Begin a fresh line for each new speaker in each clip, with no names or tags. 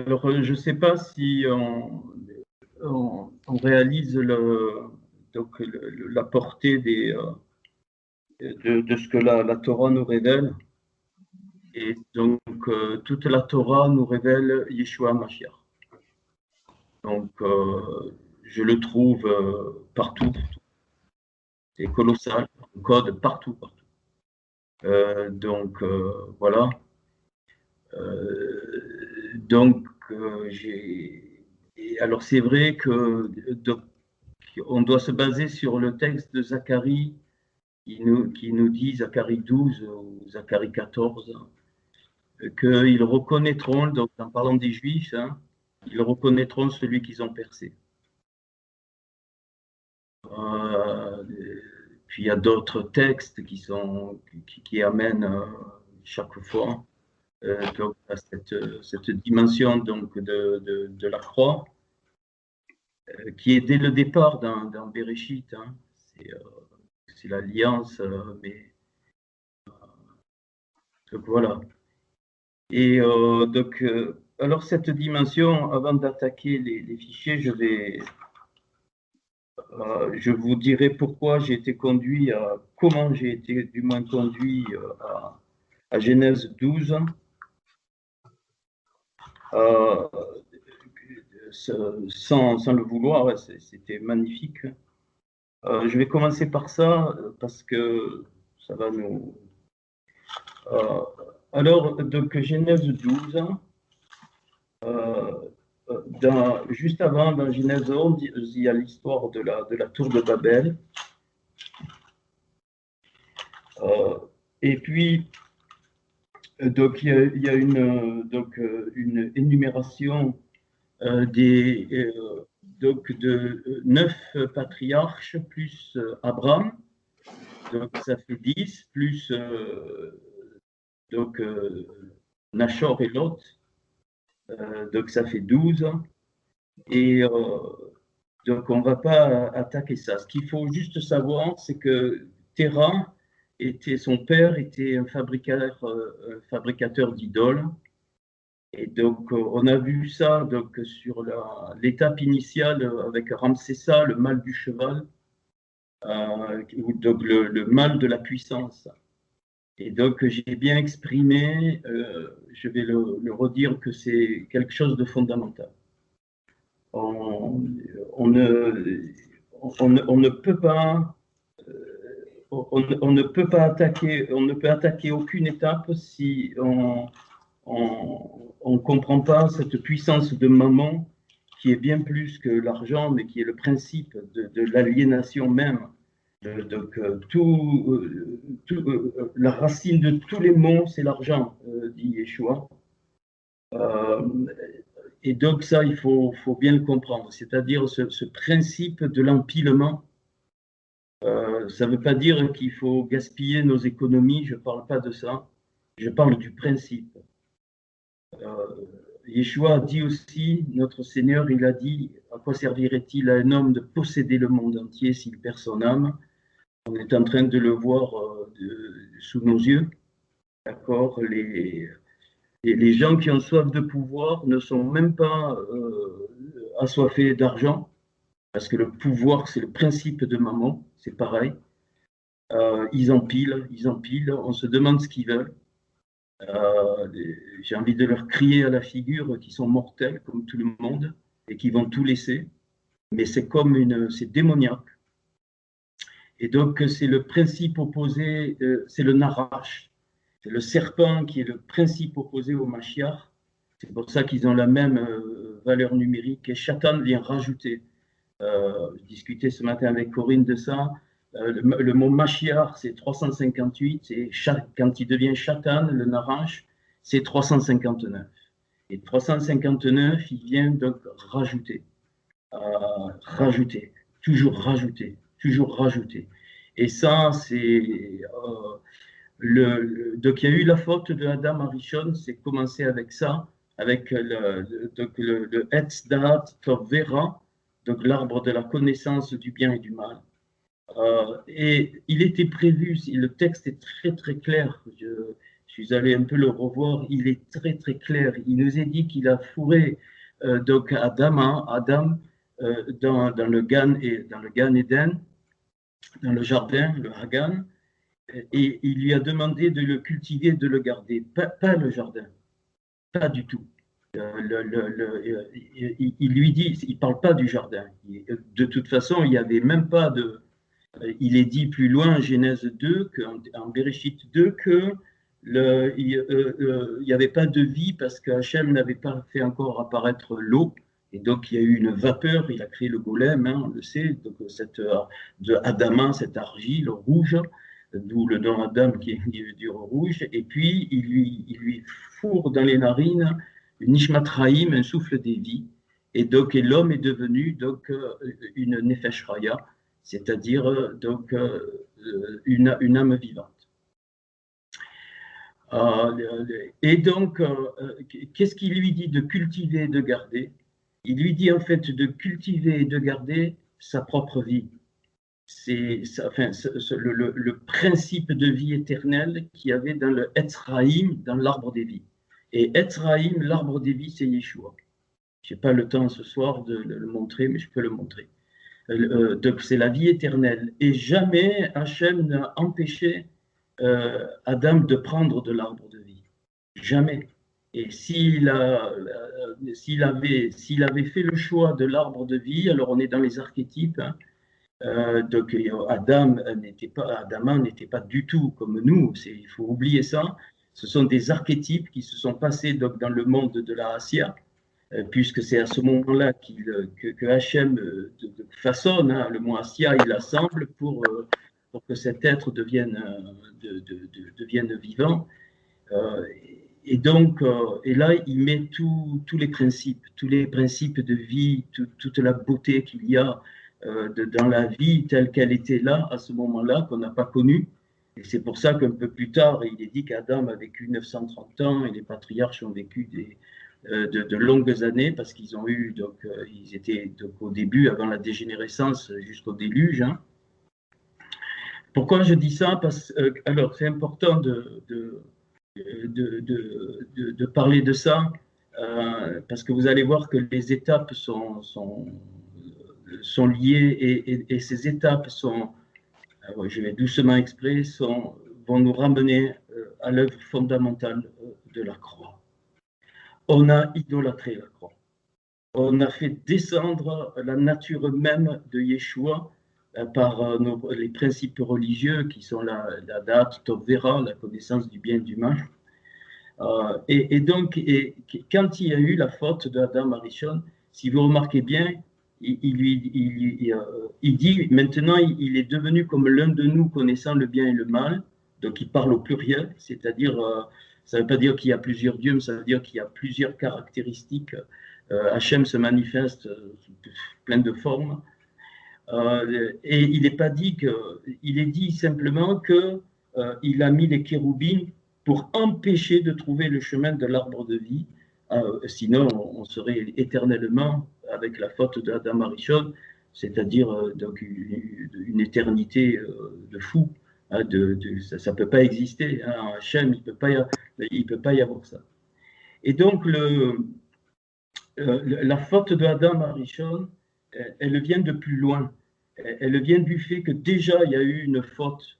Alors, je ne sais pas si on réalise la portée de ce que la Torah nous révèle. Et donc, toute la Torah nous révèle Yeshua Mashiach. Donc, je le trouve partout. C'est colossal, un code partout. Donc, voilà. Donc, alors c'est vrai que on doit se baser sur le texte de Zacharie qui nous dit, Zacharie 12 ou Zacharie 14, qu'ils reconnaîtront, donc en parlant des Juifs, ils reconnaîtront celui qu'ils ont percé. Puis il y a d'autres textes qui amènent chaque fois donc, à cette dimension donc, de la croix, qui est dès le départ dans Bereshit. C'est l'alliance, mais donc voilà. Et donc, alors cette dimension, avant d'attaquer les fichiers, je vous dirai pourquoi j'ai été conduit comment j'ai été du moins conduit à Genèse 12. Sans le vouloir, c'était magnifique. Je vais commencer par ça parce que ça va nous. Alors, donc Genèse 12, juste avant, dans Genèse 11, il y a l'histoire de la tour de Babel. Et puis, donc, il y a une énumération donc de 9 patriarches plus Abraham, donc ça fait 10, plus Nachor et Lot, donc ça fait 12. Et donc on ne va pas attaquer ça. Ce qu'il faut juste savoir, c'est que Terah, son père était un fabricateur d'idoles. Et donc, on a vu ça donc, sur l'étape initiale avec Ramsessa, le mal du cheval, donc le mal de la puissance. Et donc, j'ai bien exprimé, je vais le redire, que c'est quelque chose de fondamental. On ne peut pas. On ne peut pas attaquer, on ne peut attaquer aucune étape si on ne comprend pas cette puissance de maman qui est bien plus que l'argent, mais qui est le principe de l'aliénation même. Donc, la racine de tous les maux, c'est l'argent, dit Yeshua. Et donc, ça, il faut bien le comprendre, c'est-à-dire ce principe de l'empilement. Ça ne veut pas dire qu'il faut gaspiller nos économies, je ne parle pas de ça, je parle du principe. Yeshua a dit aussi, notre Seigneur, il a dit, à quoi servirait-il à un homme de posséder le monde entier s'il perd son âme? On est en train de le voir sous nos yeux, d'accord? Les gens qui ont soif de pouvoir ne sont même pas assoiffés d'argent, parce que le pouvoir, c'est le principe de maman, c'est pareil. Ils empilent, on se demande ce qu'ils veulent. J'ai envie de leur crier à la figure qu'ils sont mortels comme tout le monde et qu'ils vont tout laisser, mais c'est démoniaque. Et donc c'est le principe opposé, c'est le Narash, c'est le serpent qui est le principe opposé au Mashiach. C'est pour ça qu'ils ont la même valeur numérique et Shatan vient rajouter. Je discutais ce matin avec Corinne de ça. Le mot Mashiach, c'est 358, et quand il devient Shatan, le Narash, c'est 359. Et 359, il vient donc rajouter, toujours rajouter, toujours rajouter. Et ça, c'est... donc il y a eu la faute de Adam Arishon, c'est commencé avec ça, avec le Etz Da'at Tov Vera, donc l'arbre de la connaissance du bien et du mal. Et il était prévu, le texte est très très clair, je suis allé un peu le revoir, il est très très clair. Il nous est dit qu'il a fourré donc Adam dans le Gan Eden, dans le jardin, le Hagan, et il lui a demandé de le cultiver, de le garder, pas le jardin, pas du tout. Il lui dit, il ne parle pas du jardin. De toute façon, il n'y avait même pas de. Il est dit plus loin, Genèse 2, en Bereshit 2, que il n'y avait pas de vie parce qu'Hachem n'avait pas fait encore apparaître l'eau. Et donc, il y a eu une vapeur, il a créé le golem, hein, on le sait, donc de Adama, cette argile rouge, d'où le nom Adam qui est du rouge. Et puis, il lui fourre dans les narines une Nishmatraïm, un souffle des vies. Et donc, l'homme est devenu donc une Nefesh Raya, c'est-à-dire donc une âme vivante. Et donc, qu'est-ce qu'il lui dit de cultiver et de garder? Il lui dit en fait de cultiver et de garder sa propre vie. C'est le principe de vie éternelle qu'il y avait dans le Etzraïm, dans l'arbre des vies. Et Etzraïm, l'arbre des vies, c'est Yeshua. Je n'ai pas le temps ce soir de le montrer, mais je peux le montrer. Donc c'est la vie éternelle. Et jamais Hachem n'a empêché Adam de prendre de l'arbre de vie. Jamais. Et s'il avait fait le choix de l'arbre de vie, alors on est dans les archétypes, hein, donc Adama n'était pas du tout comme nous, il faut oublier ça. Ce sont des archétypes qui se sont passés donc, dans le monde de la Assia, puisque c'est à ce moment-là que Hachem façonne, hein, le mot Assia, il assemble pour que cet être devienne vivant. Et donc, et là, il met tous les principes de vie, toute la beauté qu'il y a dans la vie telle qu'elle était là, à ce moment-là, qu'on n'a pas connue. Et c'est pour ça qu'un peu plus tard, il est dit qu'Adam a vécu 930 ans et les patriarches ont vécu de longues années parce qu'ils ont eu, donc, ils étaient donc, au début, avant la dégénérescence, jusqu'au déluge. Hein. Pourquoi je dis ça? Alors, c'est important de parler de ça, parce que vous allez voir que les étapes sont liées et ces étapes sont, je vais doucement exprès, vont nous ramener à l'œuvre fondamentale de la croix. On a idolâtré la croix. On a fait descendre la nature même de Yeshua par les principes religieux qui sont la date, Tov Vera, la connaissance du bien et du mal. Et donc, quand il y a eu la faute d'Adam Arishon, si vous remarquez bien, il dit maintenant il est devenu comme l'un de nous connaissant le bien et le mal, donc il parle au pluriel, c'est-à-dire, ça ne veut pas dire qu'il y a plusieurs dieux, mais ça veut dire qu'il y a plusieurs caractéristiques. Hachem se manifeste plein de formes. Et il n'est pas dit il est dit simplement qu'il a mis les kéroubim pour empêcher de trouver le chemin de l'arbre de vie. Sinon, on serait éternellement avec la faute d'Adam Arishon, c'est-à-dire donc une éternité de fou. Hein, ça ne peut pas exister. Hein, Hachem, il ne peut pas y avoir ça. Et donc, la faute d'Adam Arishon, elle vient de plus loin. Elle vient du fait que déjà il y a eu une faute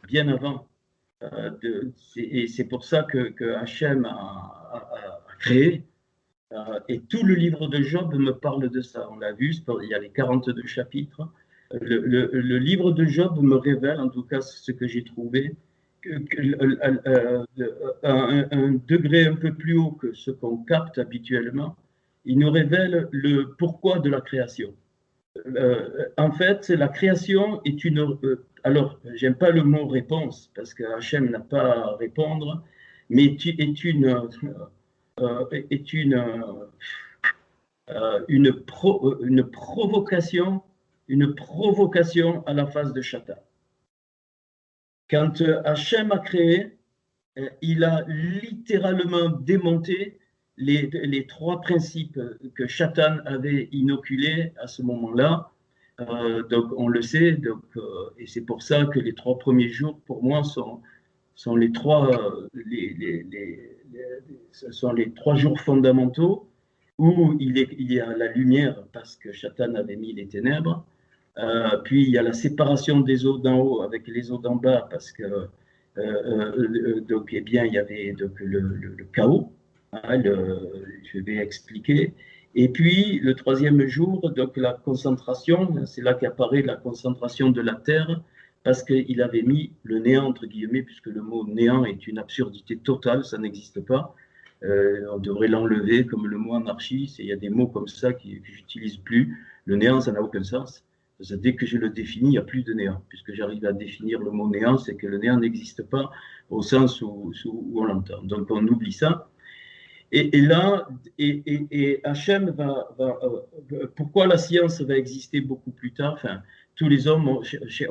bien avant. Et c'est pour ça que Hachem a créé. Et tout le livre de Job me parle de ça. On l'a vu, il y a les 42 chapitres. Le livre de Job me révèle, en tout cas ce que j'ai trouvé, un degré un peu plus haut que ce qu'on capte habituellement. Il nous révèle le pourquoi de la création. En fait, la création est une... alors, j'aime pas le mot réponse, parce que Hachem n'a pas à répondre, mais est une provocation à la face de Satan. Quand Hachem a créé, il a littéralement démonté les trois principes que Satan avait inoculés à ce moment-là. Donc on le sait, et c'est pour ça que les 3 premiers jours, pour moi, sont ce sont les 3 jours fondamentaux où il y a la lumière parce que Satan avait mis les ténèbres, puis il y a la séparation des eaux d'en haut avec les eaux d'en bas parce que donc eh bien il y avait donc le chaos, hein, je vais expliquer. Et puis le 3e jour, donc la concentration, c'est là qu'apparaît la concentration de la terre parce qu'il avait mis le néant entre guillemets, puisque le mot néant est une absurdité totale, ça n'existe pas. On devrait l'enlever comme le mot anarchie. Il y a des mots comme ça que j'utilise plus. Le néant, ça n'a aucun sens. Dès que je le définis, il n'y a plus de néant. Puisque j'arrive à définir le mot néant, c'est que le néant n'existe pas au sens où on l'entend. Donc on oublie ça. Et là, Hachem pourquoi la science va exister beaucoup plus tard? Enfin, tous les hommes ont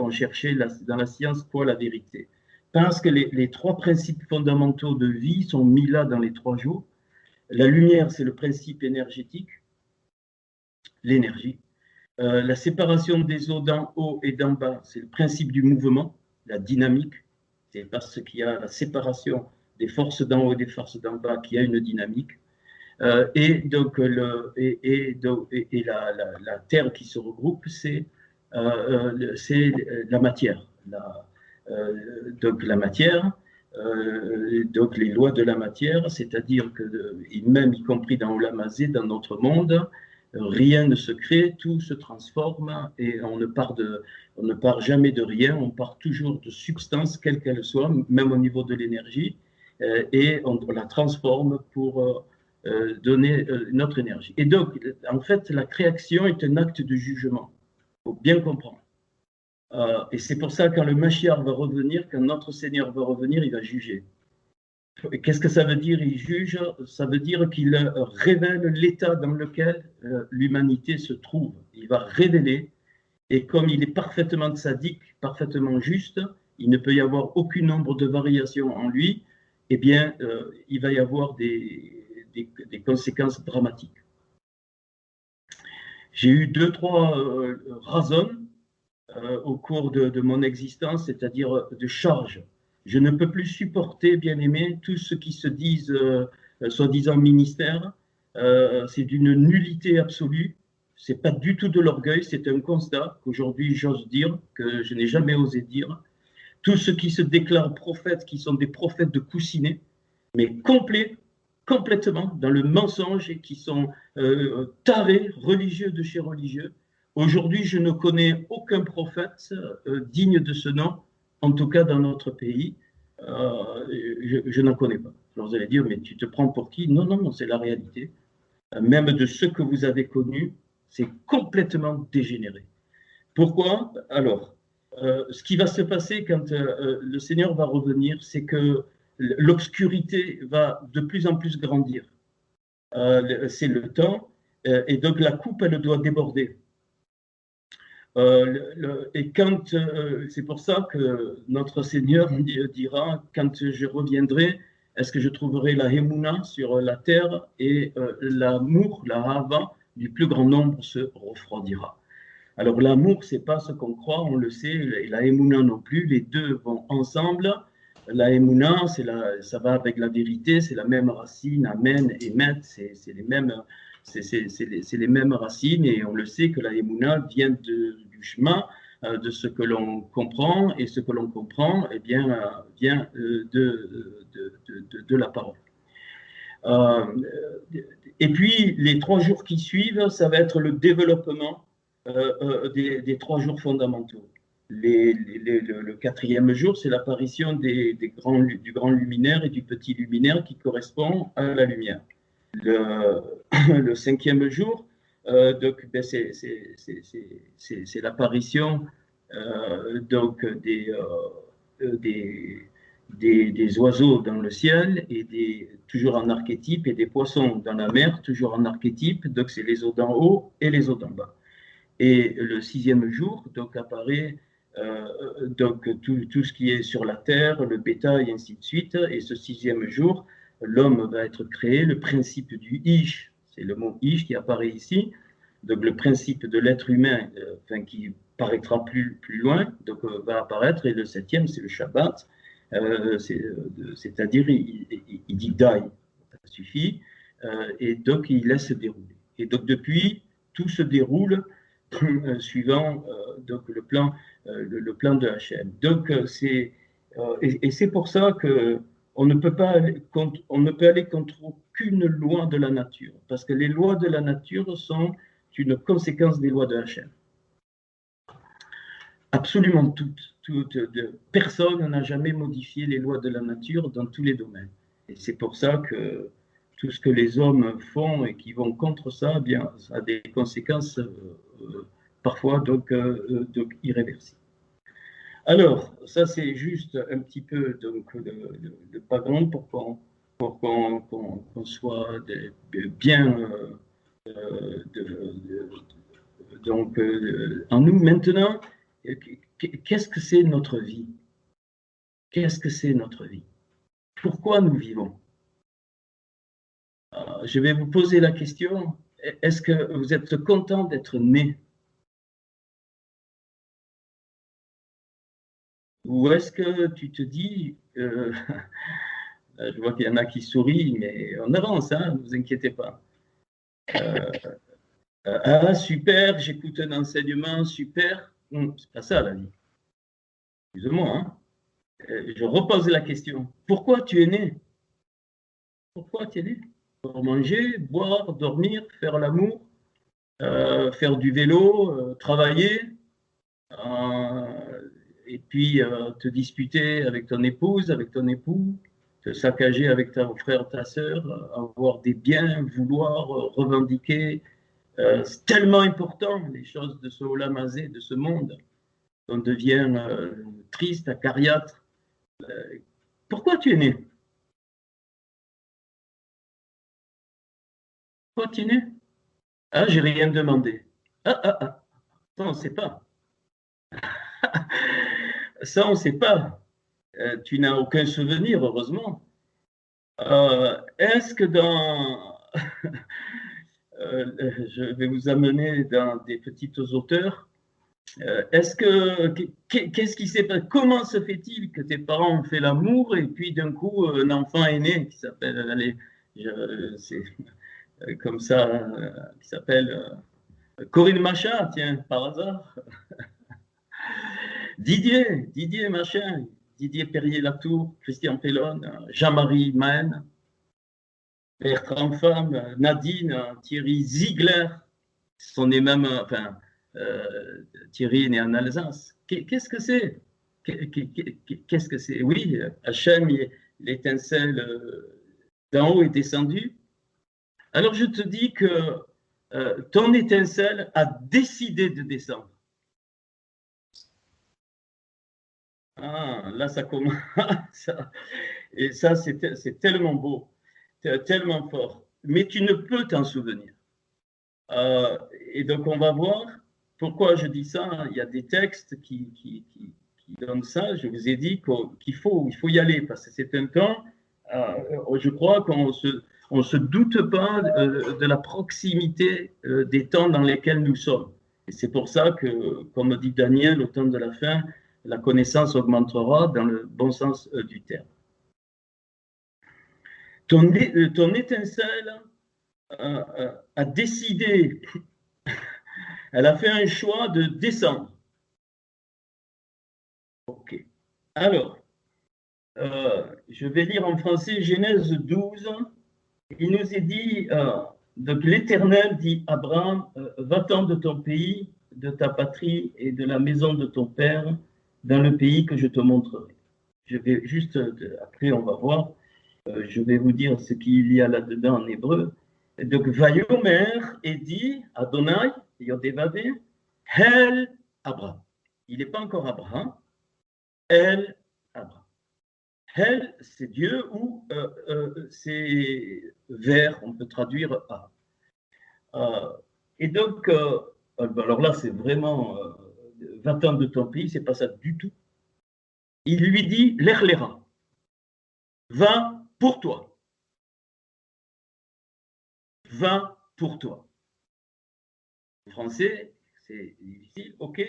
cherché dans la science quoi la vérité? Parce que les 3 principes fondamentaux de vie sont mis là dans les 3 jours. La lumière, c'est le principe énergétique, l'énergie. La séparation des eaux d'en haut et d'en bas, c'est le principe du mouvement, la dynamique. C'est parce qu'il y a la séparation des forces d'en haut et des forces d'en bas qu'il y a une dynamique. Et donc, la terre qui se regroupe, c'est la matière. Donc la matière, donc les lois de la matière, c'est-à-dire que, même y compris dans Olamazé, dans notre monde, rien ne se crée, tout se transforme et on ne part jamais de rien, on part toujours de substance, quelle qu'elle soit, même au niveau de l'énergie, et on la transforme pour donner notre énergie. Et donc, en fait, la création est un acte de jugement. Il faut bien comprendre. Et c'est pour ça, quand le Mashiach va revenir, quand notre Seigneur va revenir, il va juger. Qu'est-ce que ça veut dire, il juge? Ça veut dire qu'il révèle l'état dans lequel l'humanité se trouve. Il va révéler, et comme il est parfaitement sadique, parfaitement juste, il ne peut y avoir aucun nombre de variations en lui, eh bien, il va y avoir des conséquences dramatiques. J'ai eu 2-3 raisons au cours de mon existence, c'est-à-dire de charge. Je ne peux plus supporter, bien-aimés, tous ceux qui se disent soi-disant ministère. C'est d'une nullité absolue. C'est pas du tout de l'orgueil, c'est un constat qu'aujourd'hui j'ose dire, que je n'ai jamais osé dire. Tous ceux qui se déclarent prophètes, qui sont des prophètes de coussinet, mais complètement dans le mensonge et qui sont tarés, religieux de chez religieux. Aujourd'hui, je ne connais aucun prophète digne de ce nom, en tout cas dans notre pays. Je n'en connais pas. Alors vous allez dire, mais tu te prends pour qui? Non, non, non, c'est la réalité. Même de ceux que vous avez connus, c'est complètement dégénéré. Pourquoi? Alors, ce qui va se passer quand le Seigneur va revenir, c'est que l'obscurité va de plus en plus grandir. C'est le temps, et donc la coupe, elle doit déborder. Et quand, c'est pour ça que notre Seigneur dira, quand je reviendrai, est-ce que je trouverai la Hémouna sur la terre et l'amour, la Hava du plus grand nombre se refroidira. Alors l'amour, c'est pas ce qu'on croit, on le sait, et la Hémouna non plus, les deux vont ensemble. La Hémouna, ça va avec la vérité, c'est la même racine, Amen et Met, c'est les mêmes racines, et on le sait que la Hémouna vient du chemin, de ce que l'on comprend, et ce que l'on comprend eh bien, vient de la parole. Et puis les 3 jours qui suivent, ça va être le développement des 3 jours fondamentaux. Le 4e jour, c'est l'apparition du grand luminaire et du petit luminaire qui correspond à la lumière. Le 5e jour, donc, ben c'est l'apparition donc des oiseaux dans le ciel et toujours en archétype, et des poissons dans la mer, toujours en archétype. Donc c'est les eaux d'en haut et les eaux d'en bas. Et le 6e jour, donc apparaît donc tout ce qui est sur la terre, le bétail, et ainsi de suite. Et ce 6e jour, l'homme va être créé, le principe du Ish, c'est le mot Ish qui apparaît ici, donc le principe de l'être humain, qui paraîtra plus loin, donc va apparaître. Et le 7e, c'est le Shabbat, c'est-à-dire il dit die, ça suffit, et donc il laisse dérouler. Et donc depuis, tout se déroule suivant donc le plan de Hachem. Donc et c'est pour ça que on ne peut aller contre aucune loi de la nature, parce que les lois de la nature sont une conséquence des lois de Hachem. Absolument toutes. Personne n'a jamais modifié les lois de la nature dans tous les domaines. Et c'est pour ça que tout ce que les hommes font et qui vont contre ça, eh bien, ça a des conséquences parfois donc irréversibles. Alors, ça c'est juste un petit peu donc, de background pour qu'on soit bien donc en nous. Maintenant, qu'est-ce que c'est notre vie? Qu'est-ce que c'est notre vie? Pourquoi nous vivons? Je vais vous poser la question, est-ce que vous êtes content d'être né? Ou est-ce que tu te dis, je vois qu'il y en a qui sourient, mais on avance, hein, ne vous inquiétez pas. Ah, super, j'écoute un enseignement, super. C'est pas ça la vie. Excuse-moi, hein. Je repose la question. Pourquoi tu es né? Pourquoi tu es né? Pour manger, boire, dormir, faire l'amour, faire du vélo, travailler, et puis te disputer avec ton épouse, avec ton époux, te saccager avec ton frère, ta sœur, avoir des biens, vouloir revendiquer. C'est tellement important, les choses de ce olamazé, de ce monde. On devient triste, acariâtre. Pourquoi tu es né? Pourquoi tu es né? Ah, j'ai rien demandé. Ça, on ne sait pas. Ça, on ne sait pas. Tu n'as aucun souvenir, heureusement. Est-ce que dans... je vais vous amener dans des petites auteurs. Qu'est-ce qui s'est passé? Comment se fait-il que tes parents ont fait l'amour et puis d'un coup, un enfant est né qui s'appelle... Allez, c'est comme ça, qui s'appelle... Corinne Machin, tiens, par hasard. Didier Machin, Didier Perrier-Latour, Christian Pellon, Jean-Marie Mahen, Bertrand Femme, Nadine, Thierry Ziegler, sont nés même, enfin, Thierry est né en Alsace. Qu'est-ce que c'est? Qu'est-ce que c'est? Oui, Hachem, l'étincelle d'en haut est descendue. Alors je te dis que ton étincelle a décidé de descendre. Ah, là, ça commence. Et ça, c'est tellement beau, tellement fort. Mais tu ne peux t'en souvenir. Et donc, on va voir pourquoi je dis ça. Il y a des textes qui donnent ça. Je vous ai dit qu'il faut y aller parce que c'est un temps, je crois qu'on se doute pas de la proximité des temps dans lesquels nous sommes. Et c'est pour ça que, comme dit Daniel, au temps de la fin, la connaissance augmentera dans le bon sens du terme. Ton étincelle a décidé, elle a fait un choix de descendre. Ok. Alors, je vais lire en français Genèse 12. Il nous est dit, donc l'Éternel dit à Abraham, va-t'en de ton pays, de ta patrie et de la maison de ton père, dans le pays que je te montrerai. Je vais juste, après on va voir, je vais vous dire ce qu'il y a là-dedans en hébreu. Donc, Vayomer et dit, Adonai, Yodevavé, El Abraham. Il n'est pas encore Abraham, El Abraham. El, c'est Dieu ou c'est vers, on peut traduire A. Et donc, alors là, c'est vraiment 20 ans de ton pays, c'est pas ça du tout. Il lui dit, l'Erlera, va pour toi. Va pour toi. En français, c'est difficile, ok.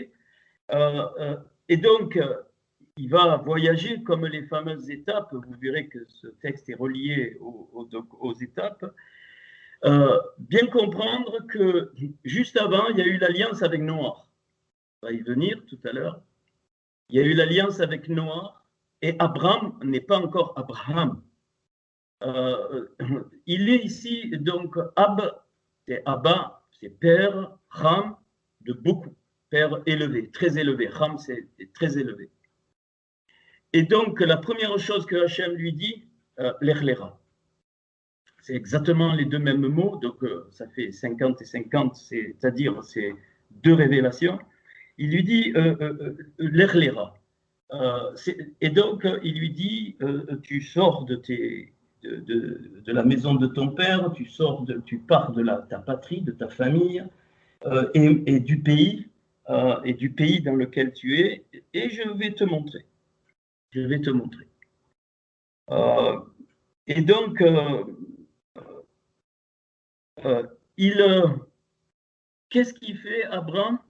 Et donc, il va voyager comme les fameuses étapes. Vous verrez que ce texte est relié aux étapes. Bien comprendre que juste avant, il y a eu l'alliance avec Noah. On va y venir tout à l'heure. Il y a eu l'alliance avec Noah et Abraham n'est pas encore Abraham. Il est ici, donc, Ab, c'est Abba, c'est père, Ram, de beaucoup, père élevé, très élevé. Ram, c'est très élevé. Et donc, la première chose que Hachem lui dit, l'Echlera. C'est exactement les deux mêmes mots, donc ça fait 50 et 50, c'est-à-dire c'est deux révélations. Il lui dit l'Echlera. Et donc, il lui dit tu sors de la maison de ton père, tu pars de ta patrie, de ta famille et du pays dans lequel tu es, et je vais te montrer. Je vais te montrer. Et donc, qu'est-ce qu'il fait, Abraham?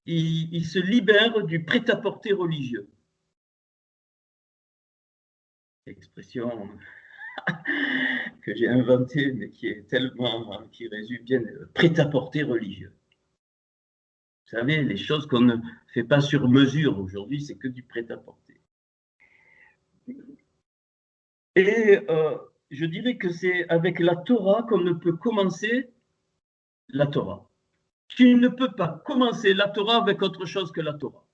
Il se libère du prêt-à-porter religieux. Expression que j'ai inventée, mais qui est tellement, qui résume bien, prêt-à-porter religieux. Vous savez, les choses qu'on ne fait pas sur mesure aujourd'hui, c'est que du prêt-à-porter. Et je dirais que c'est avec la Torah qu'on ne peut commencer la Torah. Tu ne peux pas commencer la Torah avec autre chose que la Torah.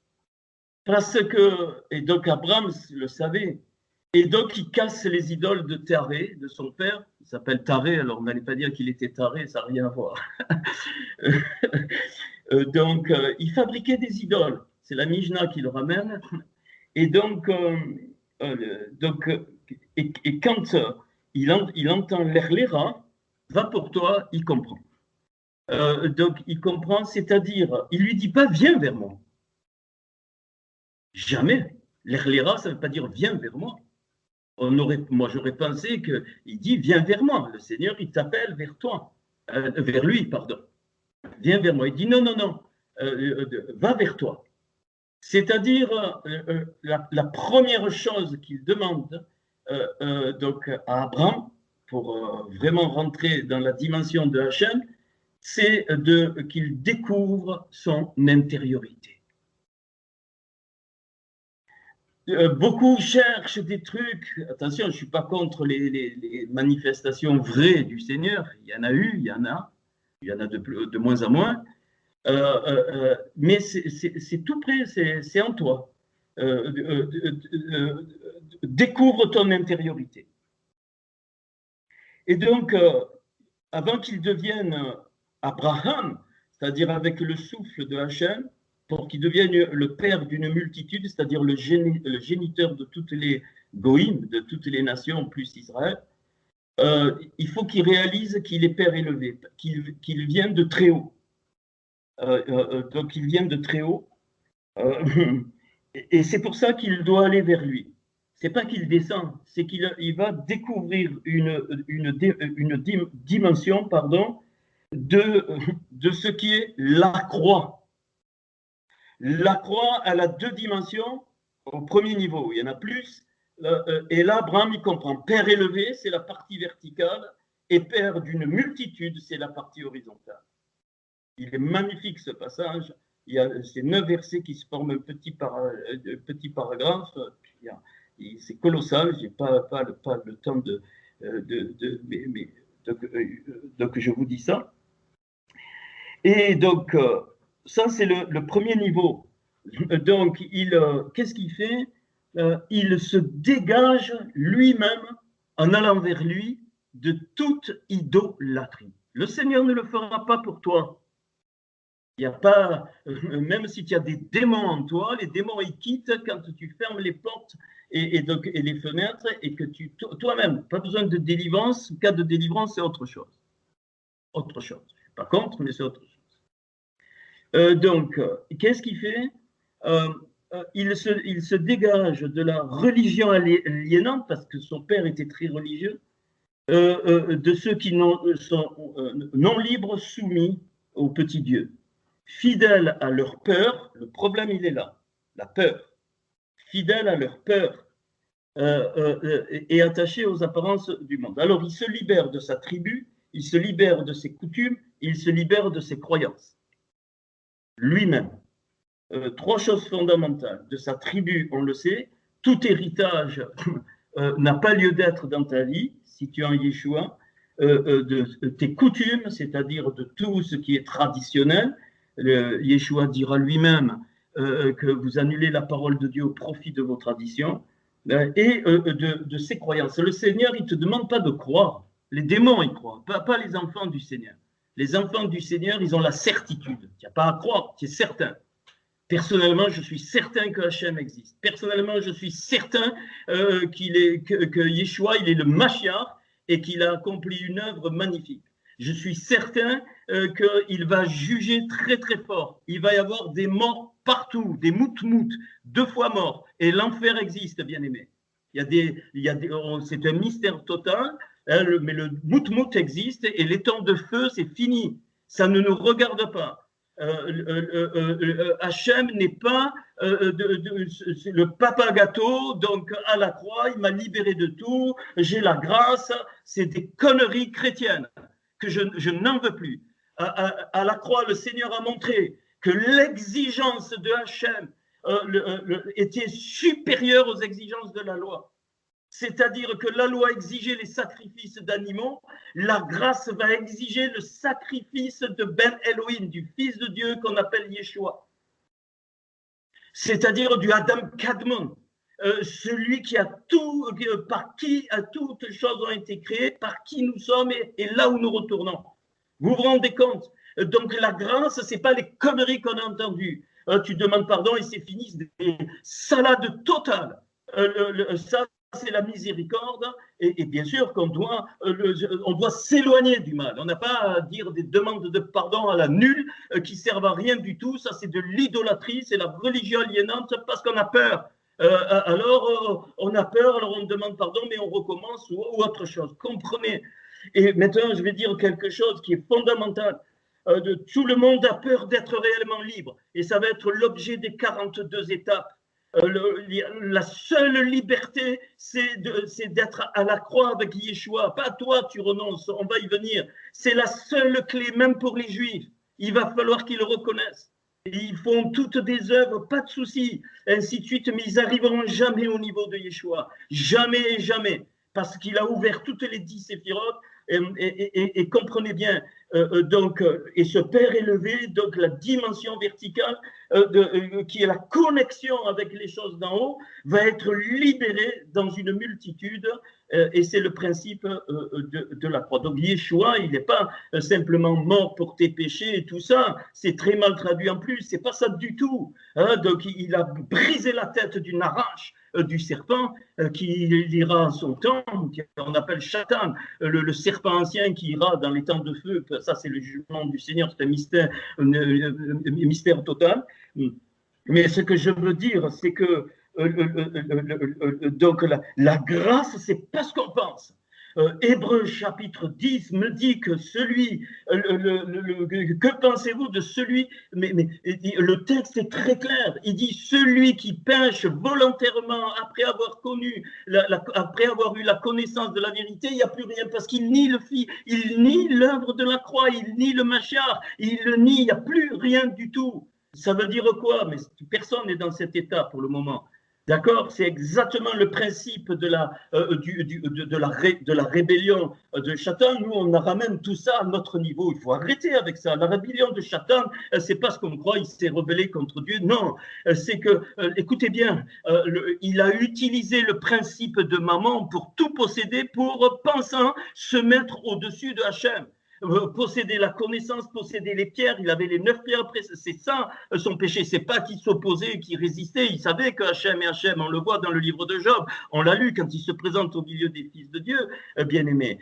Parce que, et donc Abraham le savait, et donc il casse les idoles de Taré, de son père, il s'appelle Taré, alors on n'allait pas dire qu'il était taré, ça n'a rien à voir. Donc il fabriquait des idoles, c'est la Mishnah qui le ramène, et donc, et quand il entend l'Erlera, va pour toi, il comprend. Donc il comprend, c'est-à-dire, il lui dit pas viens vers moi. Jamais. L'Erlera, ça ne veut pas dire viens vers moi. Moi, j'aurais pensé qu'il dit viens vers moi. Le Seigneur, il t'appelle vers toi, vers lui, pardon. Viens vers moi. Il dit non, non, non, va vers toi. C'est-à-dire, la première chose qu'il demande donc à Abraham, pour vraiment rentrer dans la dimension de Hachem, c'est qu'il découvre son intériorité. Beaucoup cherchent des trucs. Attention, je ne suis pas contre les manifestations vraies du Seigneur. Il y en a eu, il y en a de moins en moins. Mais c'est tout près, c'est en toi. Découvre ton intériorité. Et donc, avant qu'il devienne Abraham, c'est-à-dire avec le souffle de Hachem, pour qu'il devienne le père d'une multitude, c'est-à-dire le géniteur de toutes les goïms, de toutes les nations, plus Israël, il faut qu'il réalise qu'il est père élevé, qu'il vient de très haut. Donc il vient de très haut. Et c'est pour ça qu'il doit aller vers lui. C'est pas qu'il descend, c'est qu'il va découvrir une dimension, pardon, de ce qui est la croix. La croix, elle a deux dimensions au premier niveau, il y en a plus. Et là, Abraham, il comprend. Père élevé, c'est la partie verticale, et père d'une multitude, c'est la partie horizontale. Il est magnifique ce passage. Il y a ces 9 versets qui se forment un petit paragraphe. C'est colossal. Je n'ai pas le temps donc je vous dis ça. Et donc, ça, c'est le premier niveau. Donc, qu'est-ce qu'il fait? Il se dégage lui-même, en allant vers lui, de toute idolâtrie. Le Seigneur ne le fera pas pour toi. Il n'y a pas, même si tu as des démons en toi, les démons ils quittent quand tu fermes les portes et les fenêtres et que toi-même, pas besoin de délivrance. En cas de délivrance, c'est autre chose. Autre chose. Je ne suis pas contre, mais c'est autre chose. Donc, qu'est-ce qu'il fait? Il se dégage de la religion aliénante parce que son père était très religieux, de ceux qui sont non libres, soumis au petit Dieu. Fidèles à leur peur, le problème il est là, la peur. fidèles à leur peur et attachés aux apparences du monde. Alors, il se libère de sa tribu, il se libère de ses coutumes, il se libère de ses croyances. Lui-même. Trois choses fondamentales. De sa tribu, on le sait, tout héritage n'a pas lieu d'être dans ta vie, si tu es en Yeshua, de tes coutumes, c'est-à-dire de tout ce qui est traditionnel. Yeshua dira lui-même que vous annulez la parole de Dieu au profit de vos traditions, et de ses croyances. Le Seigneur, il ne te demande pas de croire. Les démons, ils croient, pas les enfants du Seigneur. Les enfants du Seigneur, ils ont la certitude. Il n'y a pas à croire, tu es certain. Personnellement, je suis certain que Hachem existe. Personnellement, je suis certain que Yeshua, il est le Mashiach et qu'il a accompli une œuvre magnifique. Je suis certain qu'il va juger très très fort. Il va y avoir des morts partout, des mout-mout, 2 fois morts. Et l'enfer existe, bien aimé. C'est un mystère total, hein, mais le mout-mout existe et les temps de feu, c'est fini. Ça ne nous regarde pas. Hachem n'est pas le papa gâteau, donc à la croix, il m'a libéré de tout, j'ai la grâce. C'est des conneries chrétiennes que je n'en veux plus. À la croix, le Seigneur a montré que l'exigence de Hachem était supérieure aux exigences de la loi. C'est-à-dire que la loi exigeait les sacrifices d'animaux, la grâce va exiger le sacrifice de Ben Elohim, du Fils de Dieu qu'on appelle Yeshua. C'est-à-dire du Adam Kadmon, celui qui a tout, par qui toutes les choses ont été créées, par qui nous sommes et là où nous retournons. Vous vous rendez compte? Donc la grâce, ce n'est pas les conneries qu'on a entendues. Tu demandes pardon et c'est fini, c'est des salades totales. Ça, c'est la miséricorde, et bien sûr qu'on doit, on doit s'éloigner du mal. On n'a pas à dire des demandes de pardon à la nulle qui servent à rien du tout. Ça, c'est de l'idolâtrie, c'est la religion aliénante parce qu'on a peur. Alors, on a peur, alors on demande pardon, mais on recommence ou autre chose. Comprenez? Et maintenant, je vais dire quelque chose qui est fondamental. Tout le monde a peur d'être réellement libre, et ça va être l'objet des 42 étapes. La seule liberté, c'est d'être à la croix avec Yeshua. Pas toi, tu renonces, on va y venir. C'est la seule clé, même pour les Juifs. Il va falloir qu'ils le reconnaissent. Et ils font toutes des œuvres, pas de souci, ainsi de suite, mais ils n'arriveront jamais au niveau de Yeshua. Jamais et jamais. Parce qu'il a ouvert toutes les 10 séphirotes. Et comprenez bien, et ce Père élevé, donc la dimension verticale qui est la connexion avec les choses d'en haut, va être libérée dans une multitude, et c'est le principe de la croix. Donc Yeshua, il n'est pas simplement mort pour tes péchés et tout ça, c'est très mal traduit en plus, c'est pas ça du tout. Hein, donc il a brisé la tête d'une arrache du serpent qui ira en son temps, qu'on appelle Satan, le serpent ancien qui ira dans les temps de feu. Ça, c'est le jugement du Seigneur, c'est un mystère total. Mais ce que je veux dire, c'est que donc la grâce, c'est pas ce qu'on pense. Hébreux chapitre 10 me dit que celui, que pensez-vous de celui, mais le texte est très clair, il dit celui qui pêche volontairement après avoir connu, après avoir eu la connaissance de la vérité, il n'y a plus rien parce qu'il nie le Fils, il nie l'œuvre de la croix, il nie le Mashiach, il le nie, il n'y a plus rien du tout. Ça veut dire quoi? Mais personne n'est dans cet état pour le moment. D'accord? C'est exactement le principe de la rébellion de Satan. Nous, on ramène tout ça à notre niveau. Il faut arrêter avec ça. La rébellion de Satan, c'est pas ce qu'on croit, il s'est rebellé contre Dieu. Non, c'est que, écoutez bien, il a utilisé le principe de Mammon pour tout posséder, pour, pensant, se mettre au-dessus de Hachem. Posséder la connaissance, posséder les pierres, il avait les 9 pierres, après c'est ça son péché, c'est pas qu'il s'opposait, qu'il résistait, il savait que Hachem est Hachem, on le voit dans le livre de Job, on l'a lu quand il se présente au milieu des fils de Dieu, bien-aimé,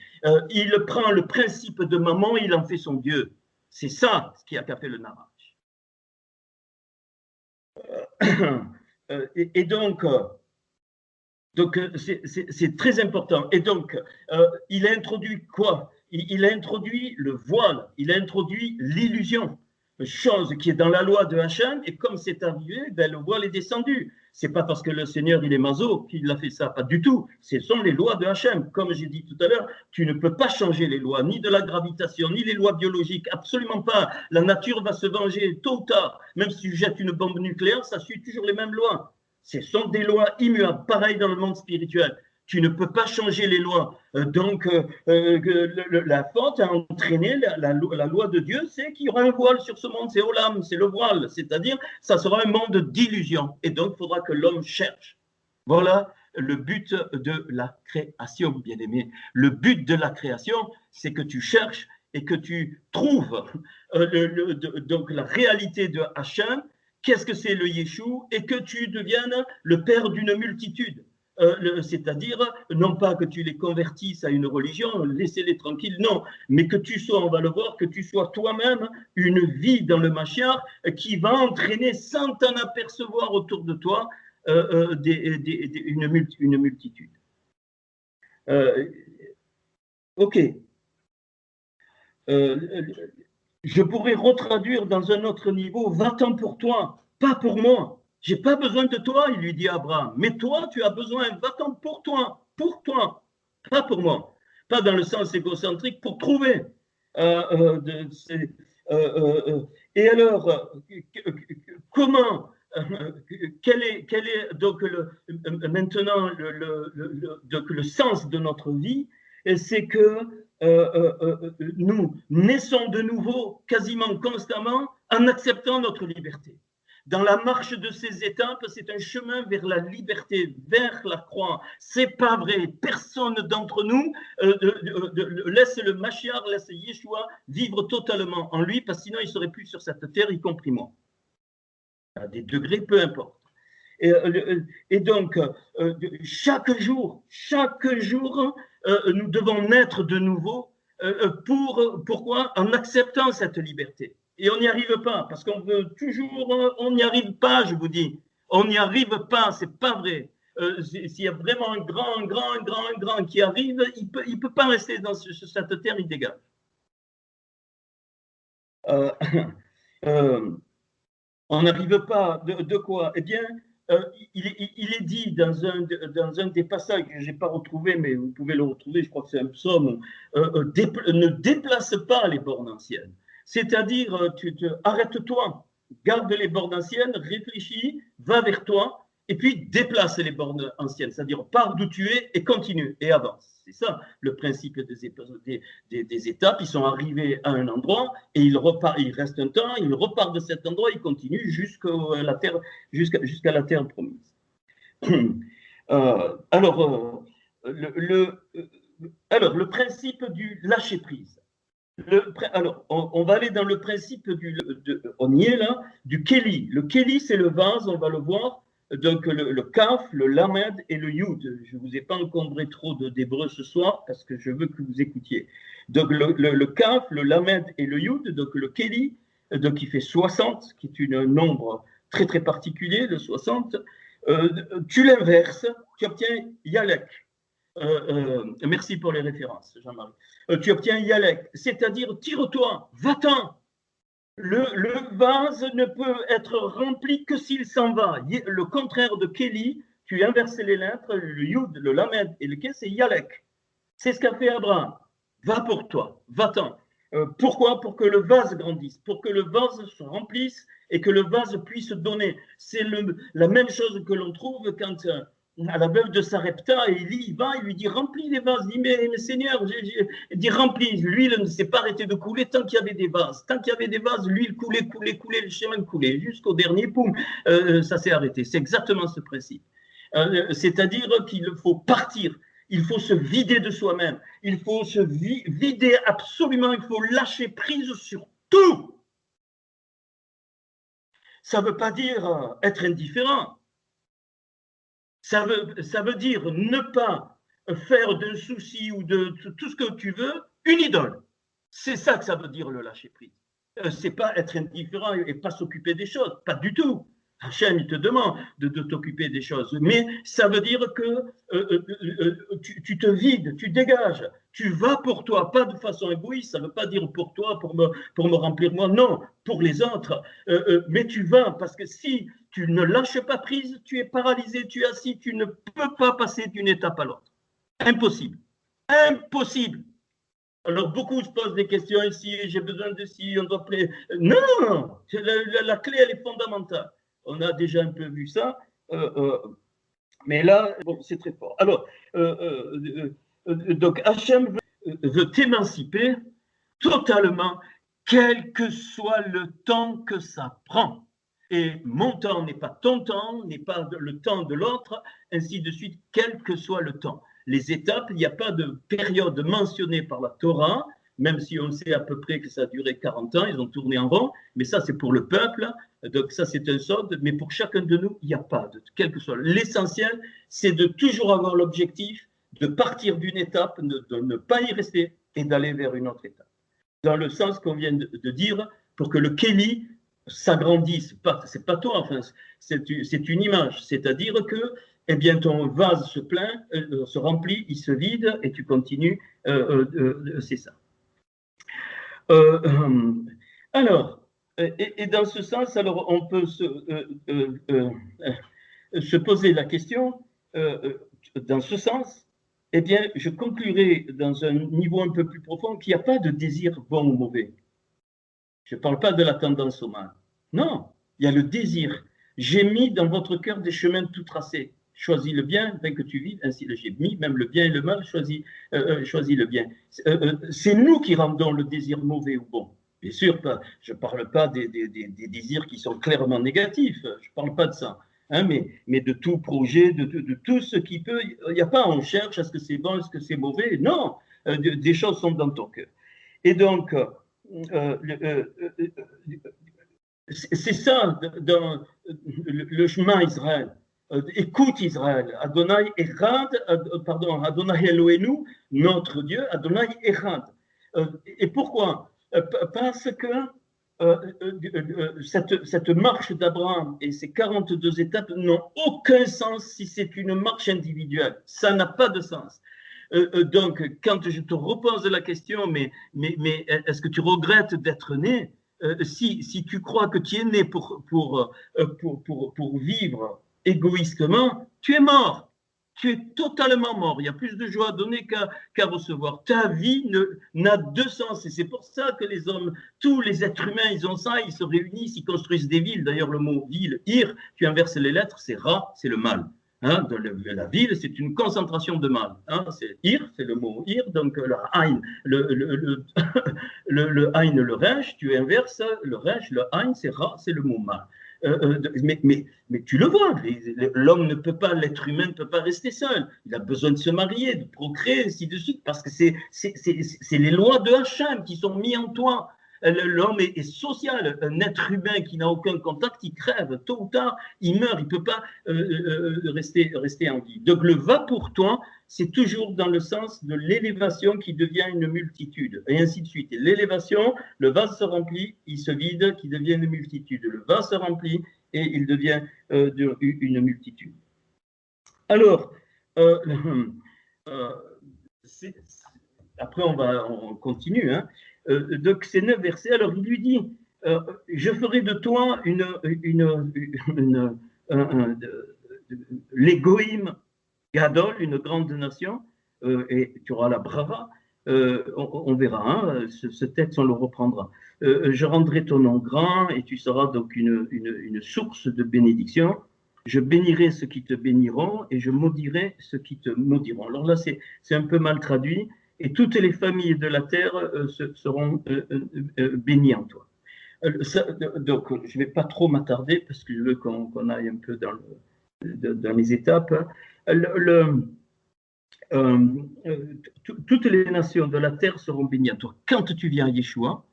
il prend le principe de Mammon, il en fait son Dieu, c'est ça ce qui a fait le narrage. Et donc c'est très important, et donc il a introduit quoi? Il a introduit le voile, il a introduit l'illusion. chose qui est dans la loi de Hachem, et comme c'est arrivé, ben, le voile est descendu. C'est pas parce que le Seigneur il est maso qu'il a fait ça, pas du tout. Ce sont les lois de Hachem. Comme j'ai dit tout à l'heure, tu ne peux pas changer les lois, ni de la gravitation, ni les lois biologiques, absolument pas. La nature va se venger tôt ou tard. Même si tu jettes une bombe nucléaire, ça suit toujours les mêmes lois. Ce sont des lois immuables, pareil dans le monde spirituel. Tu ne peux pas changer les lois. Donc, la faute a entraîné la loi de Dieu, c'est qu'il y aura un voile sur ce monde, c'est Olam, c'est le voile, c'est-à-dire ça sera un monde d'illusion. Et donc, il faudra que l'homme cherche. Voilà le but de la création, bien-aimé. Le but de la création, c'est que tu cherches et que tu trouves donc la réalité de Hachem, qu'est-ce que c'est le Yeshua, et que tu deviennes le père d'une multitude. C'est-à-dire, non pas que tu les convertisses à une religion, laissez-les tranquilles, non, mais que tu sois, on va le voir, que tu sois toi-même une vie dans le Mashiach qui va entraîner sans t'en apercevoir autour de toi une multitude. Ok. Je pourrais retraduire dans un autre niveau, va-t'en pour toi, pas pour moi. J'ai pas besoin de toi, il lui dit à Abraham. Mais toi, tu as besoin, va-t'en pour toi, pas pour moi. Pas dans le sens égocentrique, pour trouver. Et alors, comment, quel est donc maintenant donc le sens de notre vie? C'est que nous naissons de nouveau quasiment constamment en acceptant notre liberté. Dans la marche de ces étapes, c'est un chemin vers la liberté, vers la croix. C'est pas vrai. Personne d'entre nous laisse le Mashiach, laisse Yeshua vivre totalement en lui, parce que sinon il serait plus sur cette terre, y compris moi. À des degrés, peu importe. Et donc, chaque jour, nous devons naître de nouveau. Pourquoi? En acceptant cette liberté. Et on n'y arrive pas, parce qu'on veut toujours, on n'y arrive pas, je vous dis. On n'y arrive pas, c'est pas vrai. S'il y a vraiment un grand qui arrive, il peut pas rester sur cette terre, il dégage. On n'arrive pas, de quoi? Eh bien, il est dit dans un des passages que je n'ai pas retrouvé, mais vous pouvez le retrouver, je crois que c'est un psaume, ne déplace pas les bornes anciennes. C'est-à-dire, arrête-toi, garde les bornes anciennes, réfléchis, va vers toi, et puis déplace les bornes anciennes, c'est-à-dire pars d'où tu es et continue, et avance. C'est ça le principe des étapes. Ils sont arrivés à un endroit et ils restent un temps, ils repartent de cet endroit, ils continuent jusqu'à la terre promise. Alors, le principe du lâcher-prise. Alors, on va aller dans le principe on y est là, du Kéli. Le Kéli, c'est le vase, on va le voir. Donc, le Kaf, le Lamed et le Yud. Je ne vous ai pas encombré trop d'hébreu ce soir parce que je veux que vous écoutiez. Donc, le Kaf, le Lamed et le Yud, donc le Kéli, donc qui fait 60, qui est un nombre très très particulier, le 60. Tu l'inverses, tu obtiens Yalek. Merci pour les références, Jean-Marie. Tu obtiens Yalek, c'est-à-dire tire-toi, va-t'en. Le vase ne peut être rempli que s'il s'en va. Le contraire de Kéli, tu inverses les lettres, le Yud, le Lamed et le Ké, c'est Yalek. C'est ce qu'a fait Abraham. Va pour toi, va-t'en. Pourquoi? Pour que le vase grandisse, pour que le vase se remplisse et que le vase puisse donner. C'est la même chose que l'on trouve quand à la veuve de Sarepta, Élie il va, il lui dit remplis les vases. Il dit mais Seigneur, il dit remplis. L'huile ne s'est pas arrêtée de couler tant qu'il y avait des vases. Tant qu'il y avait des vases, l'huile coulait, le chemin coulait. Jusqu'au dernier, poum, ça s'est arrêté. C'est exactement ce principe. C'est-à-dire qu'il faut partir. Il faut se vider de soi-même. Il faut se vider absolument. Il faut lâcher prise sur tout. Ça ne veut pas dire être indifférent. Ça veut dire ne pas faire d'un souci ou de tout ce que tu veux une idole. C'est ça que ça veut dire le lâcher prise. C'est pas être indifférent et pas s'occuper des choses, pas du tout. Hachem, il te demande de t'occuper des choses, mais ça veut dire que tu te vides, tu dégages, tu vas pour toi, pas de façon égoïste, ça ne veut pas dire pour toi, pour me remplir moi, non, pour les autres, mais tu vas, parce que si tu ne lâches pas prise, tu es paralysé, tu es assis, tu ne peux pas passer d'une étape à l'autre. Impossible. Impossible. Alors, beaucoup se posent des questions ici, j'ai besoin de ci, on doit plaire. Non, la clé, elle est fondamentale. On a déjà un peu vu ça, mais là, bon, c'est très fort. Alors, donc, Hachem veut t'émanciper totalement, quel que soit le temps que ça prend. Et mon temps n'est pas ton temps, n'est pas le temps de l'autre, ainsi de suite, quel que soit le temps. Les étapes, il n'y a pas de période mentionnée par la Torah, même si on sait à peu près que ça a duré 40 ans, ils ont tourné en rond, mais ça c'est pour le peuple, donc ça c'est un solde, mais pour chacun de nous, il n'y a pas de quel que soit. L'essentiel, c'est de toujours avoir l'objectif de partir d'une étape, de ne pas y rester et d'aller vers une autre étape. Dans le sens qu'on vient de dire, pour que le Kéli s'agrandisse, c'est pas toi, enfin, c'est une image, c'est-à-dire que eh bien, ton vase se plein, se remplit, il se vide et tu continues, c'est ça. Alors, et dans ce sens, alors on peut se poser la question, dans ce sens, eh bien, je conclurai dans un niveau un peu plus profond qu'il n'y a pas de désir bon ou mauvais. Je ne parle pas de la tendance au mal. Non, il y a le désir. J'ai mis dans votre cœur des chemins tout tracés. Choisis le bien, afin que tu vives, ainsi j'ai mis, même le bien et le mal, choisis le bien. C'est nous qui rendons le désir mauvais ou bon. Bien sûr, je ne parle pas des désirs qui sont clairement négatifs, je ne parle pas de ça. Hein, mais de tout projet, de tout ce qui peut, il n'y a pas, on cherche, est-ce que c'est bon, est-ce que c'est mauvais? Non, des choses sont dans ton cœur. Et donc, c'est ça dans le chemin Israël. Écoute Israël, Adonai Echad, pardon, Adonai Elohenu, notre Dieu, Adonai Echad. Et pourquoi? Parce que cette marche d'Abraham et ces 42 étapes n'ont aucun sens si c'est une marche individuelle. Ça n'a pas de sens. Donc, quand je te repose la question, mais est-ce que tu regrettes d'être né? Si tu crois que tu es né pour vivre égoïstement, tu es mort. Tu es totalement mort. Il y a plus de joie à donner qu'à recevoir. Ta vie n'a de sens. Et c'est pour ça que les hommes, tous les êtres humains, ils ont ça, ils se réunissent, ils construisent des villes. D'ailleurs, le mot ville, ir, tu inverses les lettres, c'est ra, c'est le mal. Hein, la ville, c'est une concentration de mal. Hein, c'est ir, c'est le mot ir, donc le ein, le ein, le resh, tu inverses le resh, le ein, c'est ra, c'est le mot mal. Mais tu le vois, l'homme ne peut pas, l'être humain ne peut pas rester seul. Il a besoin de se marier, de procréer, ainsi de suite, parce que c'est les lois de Hachem qui sont mises en toi. L'homme est social. Un être humain qui n'a aucun contact, il crève. Tôt ou tard, il meurt. Il ne peut pas rester en vie. Donc, le va pour toi, c'est toujours dans le sens de l'élévation qui devient une multitude, et ainsi de suite. L'élévation, le vase se remplit, il se vide, qui devient une multitude. Le vase se remplit et il devient une multitude. Alors, après on continue, hein. Donc ces 9 versets, alors il lui dit, je ferai de toi l'égoïme Gadol, une grande nation, et tu auras la brava, on verra, hein, ce texte on le reprendra. Je rendrai ton nom grand et tu seras donc une source de bénédiction. Je bénirai ceux qui te béniront et je maudirai ceux qui te maudiront. Alors là, c'est un peu mal traduit. Et toutes les familles de la terre seront bénies en toi. Donc, je ne vais pas trop m'attarder parce que je veux qu'on aille un peu dans les étapes. Toutes les nations de la terre seront bénies en toi. Quand tu viens à Yeshua,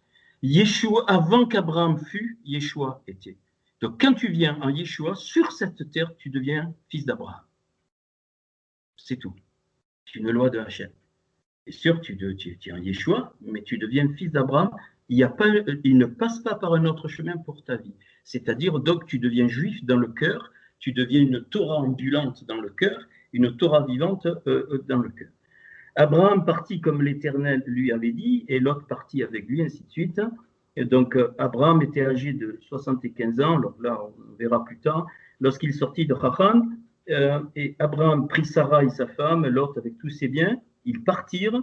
avant qu'Abraham fût, Yeshua était. Donc, quand tu viens en Yeshua, sur cette terre, tu deviens fils d'Abraham. C'est tout. C'est une loi de Hachem. C'est sûr, tu es en Yeshua, mais tu deviens fils d'Abraham il ne passe pas par un autre chemin pour ta vie. C'est-à-dire, donc, tu deviens juif dans le cœur, tu deviens une Torah ambulante dans le cœur, une Torah vivante dans le cœur. Abraham partit comme l'Éternel lui avait dit, et Lot partit avec lui, ainsi de suite. Et donc, Abraham était âgé de 75 ans, alors là, on verra plus tard, lorsqu'il sortit de Haran, et Abraham prit Sarai, sa femme, Lot avec tous ses biens, ils partirent,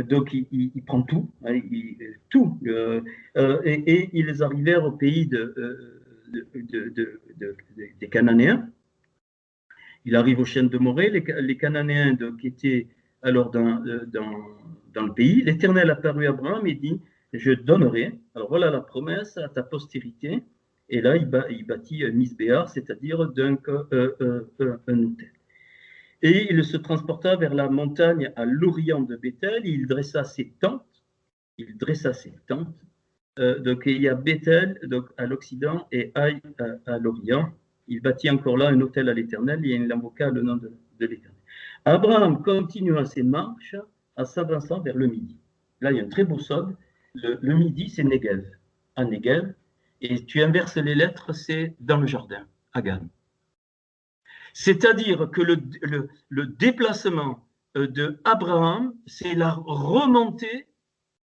donc il prend tout, hein, tout, et ils arrivèrent au pays des Cananéens. Il arrive aux chaînes de Morée, les Cananéens donc, étaient alors dans le pays. L'Éternel apparut à Abraham et dit, je donnerai, alors voilà la promesse, à ta postérité. Et là, il bâtit Misbéar, c'est-à-dire donc un autel. Et il se transporta vers la montagne à l'orient de Bethel, il dressa ses tentes. Donc il y a Bethel donc, à l'occident et Haï à l'orient. Il bâtit encore là un autel à l'Éternel et il invoqua le nom de l'Éternel. Abraham continua ses marches en s'avançant vers le midi. Là, il y a un très beau sod. Le midi, c'est Negev. À Negev. Et tu inverses les lettres, c'est dans le jardin, Hagan. C'est-à-dire que le déplacement de Abraham, c'est la remontée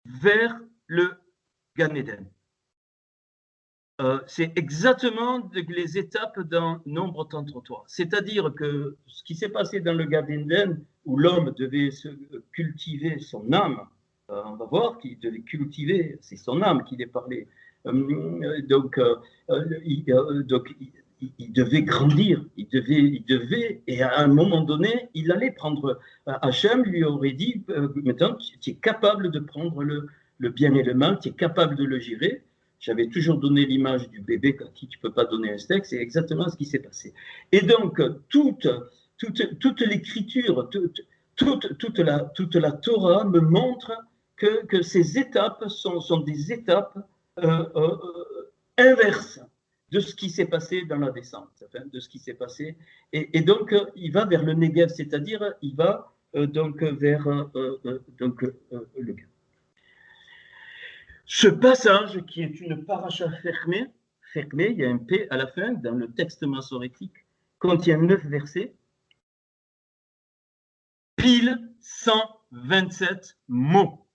vers le Gan Eden. C'est exactement les étapes dans Nombre entre toi. C'est-à-dire que ce qui s'est passé dans le Gan Eden, où l'homme devait cultiver son âme, on va voir qu'il devait cultiver, c'est son âme qu'il est parlé. Donc, il devait grandir, il devait, et à un moment donné, il allait prendre, Hachem lui aurait dit, maintenant, tu es capable de prendre le bien et le mal, tu es capable de le gérer. J'avais toujours donné l'image du bébé à qui tu ne peux pas donner un steak, c'est exactement ce qui s'est passé. Et donc, toute l'écriture, toute la Torah me montre que ces étapes sont des étapes inverses de ce qui s'est passé dans la descente, de ce qui s'est passé. Et donc, il va vers le Negev, c'est-à-dire, il va donc vers le Gan. Ce passage, qui est une paracha fermée, il y a un P à la fin, dans le texte massorétique, contient 9 versets, pile 127 mots.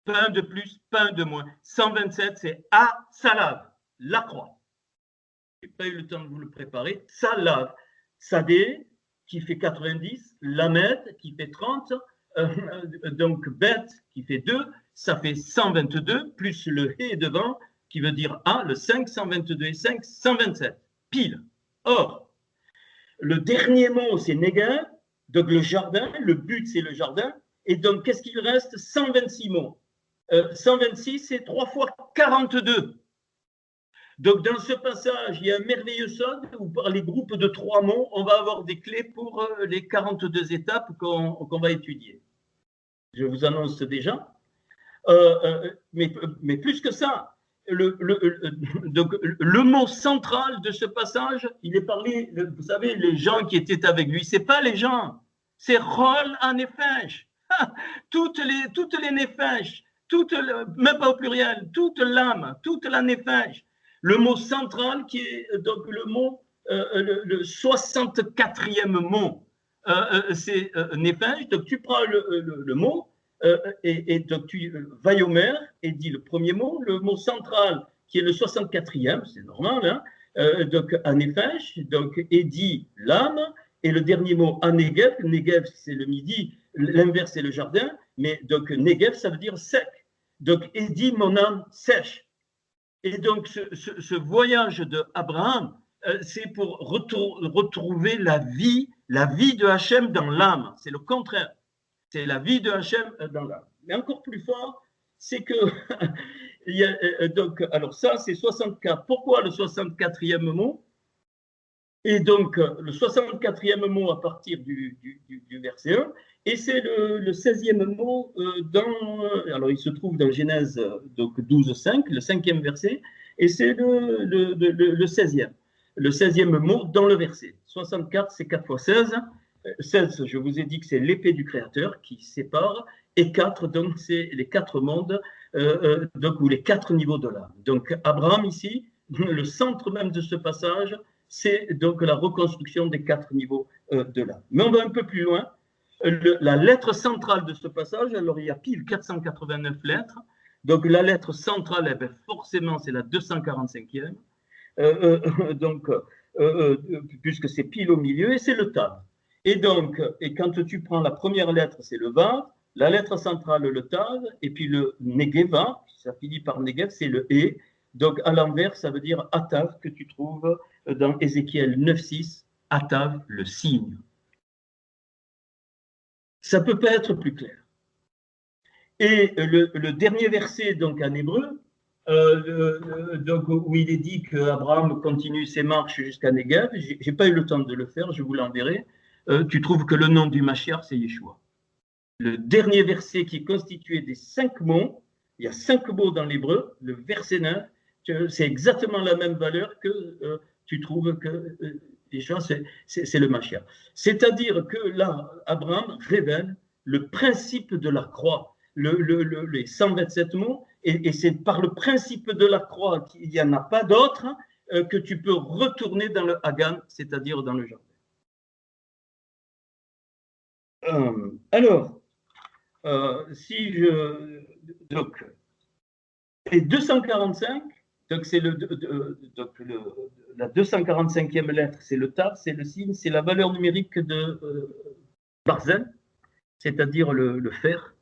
Pas un de plus, pas un de moins. 127, c'est Salav, la croix. Je n'ai pas eu le temps de vous le préparer. Salav, Sadé, qui fait 90, Lamed, qui fait 30, donc Bet, qui fait 2, ça fait 122, plus le Hé devant, qui veut dire A, le 5, 122 et 5, 127, pile. Or, le dernier mot, c'est Negev, donc le jardin, le but, c'est le jardin, et donc, qu'est-ce qu'il reste? 126 mots. 126, c'est 3 fois 42. Donc, dans ce passage, il y a un merveilleux sod où, par les groupes de 3 mots, on va avoir des clés pour les 42 étapes qu'on va étudier. Je vous annonce déjà. Mais plus que ça, donc, le mot central de ce passage, il est parlé, vous savez, les gens qui étaient avec lui, ce n'est pas les gens, c'est Rol Hanefesh. Toutes les nefesh, même pas au pluriel, toute l'âme, toute la nefesh. Le mot central qui est donc le mot, le 64e mot, c'est nefesh. Donc tu prends le mot et donc tu vayomer et dis le premier mot, le mot central qui est le 64e, c'est normal, hein, donc nefesh, donc et dit l'âme, et le dernier mot Negev, Negev c'est le midi, l'inverse c'est le jardin, mais donc Negev ça veut dire sec. Donc il dit mon âme sèche. Et donc ce voyage de Abraham, c'est pour retrouver la vie de Hachem dans l'âme. C'est le contraire. C'est la vie de Hachem dans l'âme. Mais encore plus fort, c'est que il y a, donc alors ça c'est 64. Pourquoi le 64e mot? Et donc, le 64e mot à partir du verset 1, et c'est le 16e mot alors il se trouve dans Genèse donc 12,5, le 5e verset, et c'est le 16e. Le 16e mot dans le verset. 64, c'est 4 fois 16. 16, je vous ai dit que c'est l'épée du Créateur qui sépare, et 4, donc c'est les 4 mondes donc, ou les 4 niveaux de l'âme. Donc, Abraham, ici, le centre même de ce passage, c'est donc la reconstruction des 4 niveaux de l'âme. Mais on va un peu plus loin. La lettre centrale de ce passage, alors il y a pile 489 lettres. Donc, la lettre centrale, eh bien, forcément, c'est la 245e. Donc, puisque c'est pile au milieu, et c'est le Tav. Et donc, et quand tu prends la première lettre, c'est le Vav, la lettre centrale, le Tav, et puis le Negeva, ça finit par Negev, c'est le E. Donc, à l'envers, ça veut dire Atav, que tu trouves dans Ézéchiel 9,6, Atav, le signe. Ça ne peut pas être plus clair. Et le dernier verset, donc en hébreu, donc, où il est dit qu'Abraham continue ses marches jusqu'à Negev, je n'ai pas eu le temps de le faire, je vous l'enverrai. Tu trouves que le nom du Mashiach, c'est Yeshua. Le dernier verset qui est constitué des 5 mots, il y a 5 mots dans l'hébreu, le verset 9, c'est exactement la même valeur que tu trouves que Yeshua, c'est le Mashiach. C'est-à-dire que là, Abraham révèle le principe de la croix, les 127 mots, et c'est par le principe de la croix qu'il n'y en a pas d'autre que tu peux retourner dans le Hagan, c'est-à-dire dans le jardin. Alors, si je. Donc, et 245, donc c'est la 245e lettre, c'est le Tav, c'est le signe, c'est la valeur numérique de Barzel, c'est-à-dire le fer.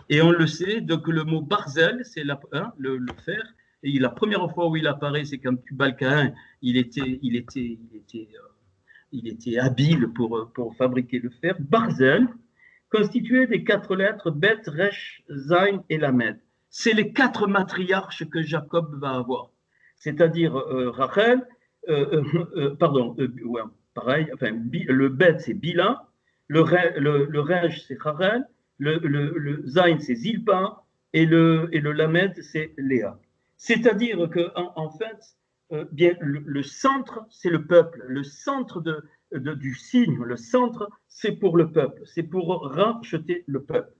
Et on le sait, donc le mot Barzel, c'est le fer. Et la première fois où il apparaît, c'est quand Tubal-Caïn, il était habile pour fabriquer le fer. Barzel, constitué des 4 lettres Bet, Resh, Zain et Lamed. C'est les 4 matriarches que Jacob va avoir. C'est-à-dire Rachel, ouais, pareil, enfin, le Bet c'est Bila, le Resh c'est Rachel, le Zain c'est Zilpa et le Lamed c'est Léa. C'est-à-dire qu'en fait, bien, le centre c'est le peuple, le centre du signe, le centre, c'est pour le peuple, c'est pour racheter le peuple.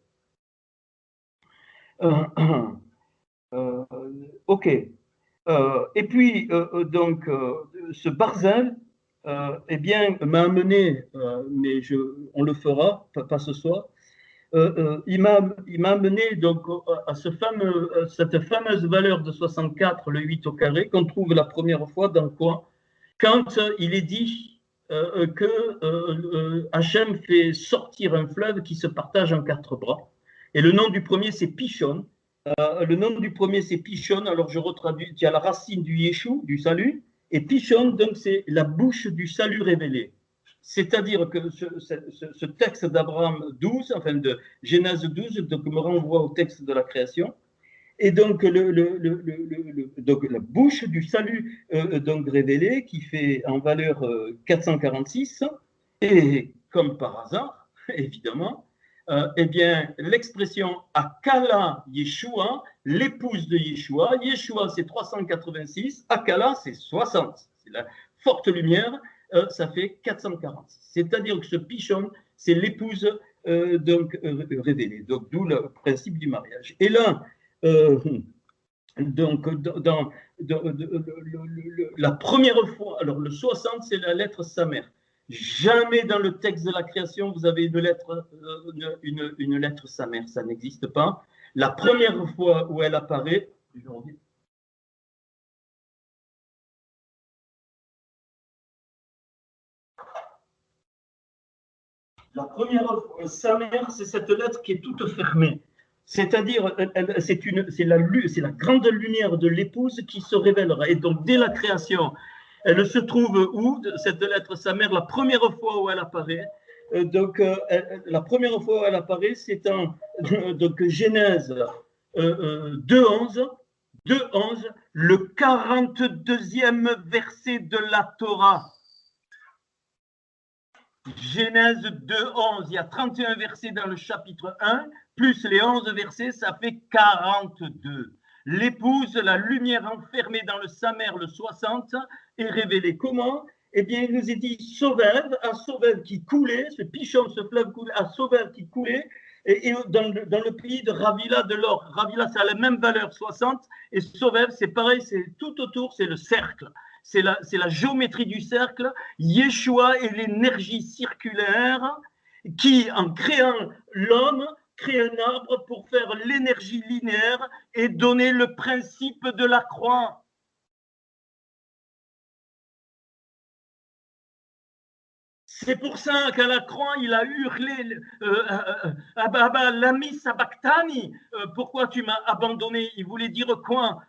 Ok. Et puis, donc, ce Barzel, eh bien, m'a amené, mais on le fera, pas ce soir, il m'a amené donc à cette fameuse valeur de 64, le 8 au carré, qu'on trouve la première fois dans quoi? Quand il est dit que Hachem fait sortir un fleuve qui se partage en 4 bras. Et le nom du premier, c'est Pishon. Le nom du premier, c'est Pishon. Alors, je retraduis. Il y a la racine du Yeshua, du salut. Et Pishon, donc, c'est la bouche du salut révélé. C'est-à-dire que ce texte d'Abraham 12, enfin de Genèse 12, donc, me renvoie au texte de la création. Et donc, donc la bouche du salut donc révélé qui fait en valeur 446, et comme par hasard, évidemment, eh bien, l'expression Akala Yeshua, l'épouse de Yeshua, Yeshua c'est 386, Akala c'est 60, c'est la forte lumière, ça fait 446. C'est-à-dire que ce Pishon, c'est l'épouse donc révélée, donc d'où le principe du mariage. Et là, donc, dans la première fois, alors le 60, c'est la lettre Samer. Jamais dans le texte de la création, vous avez une lettre Samer, ça n'existe pas. La première fois où elle apparaît, la première fois, Samer, c'est cette lettre qui est toute fermée. C'est-à-dire, c'est la grande lumière de l'épouse qui se révélera. Et donc, dès la création, elle se trouve où, cette lettre Samer, la première fois où elle apparaît. La première fois où elle apparaît, c'est en donc, Genèse 2.11, le 42e verset de la Torah. Genèse 2.11, il y a 31 versets dans le chapitre 1, plus les 11 versets, ça fait 42. L'épouse, la lumière enfermée dans le Samer, le 60, est révélée. Comment? Eh bien, il nous est dit Sovev, un Sovev qui coulait, ce Pichon, ce fleuve coulait, un Sovev qui coulait, Et dans le pays de Ravila, de l'or, Ravila, ça a la même valeur, 60, et Sovev, c'est pareil, c'est tout autour, c'est le cercle. C'est la géométrie du cercle. Yeshua est l'énergie circulaire qui, en créant l'homme, crée un arbre pour faire l'énergie linéaire et donner le principe de la croix. C'est pour ça qu'à la croix, il a hurlé l'ami Sabachthani, pourquoi tu m'as abandonné? Il voulait dire quoi?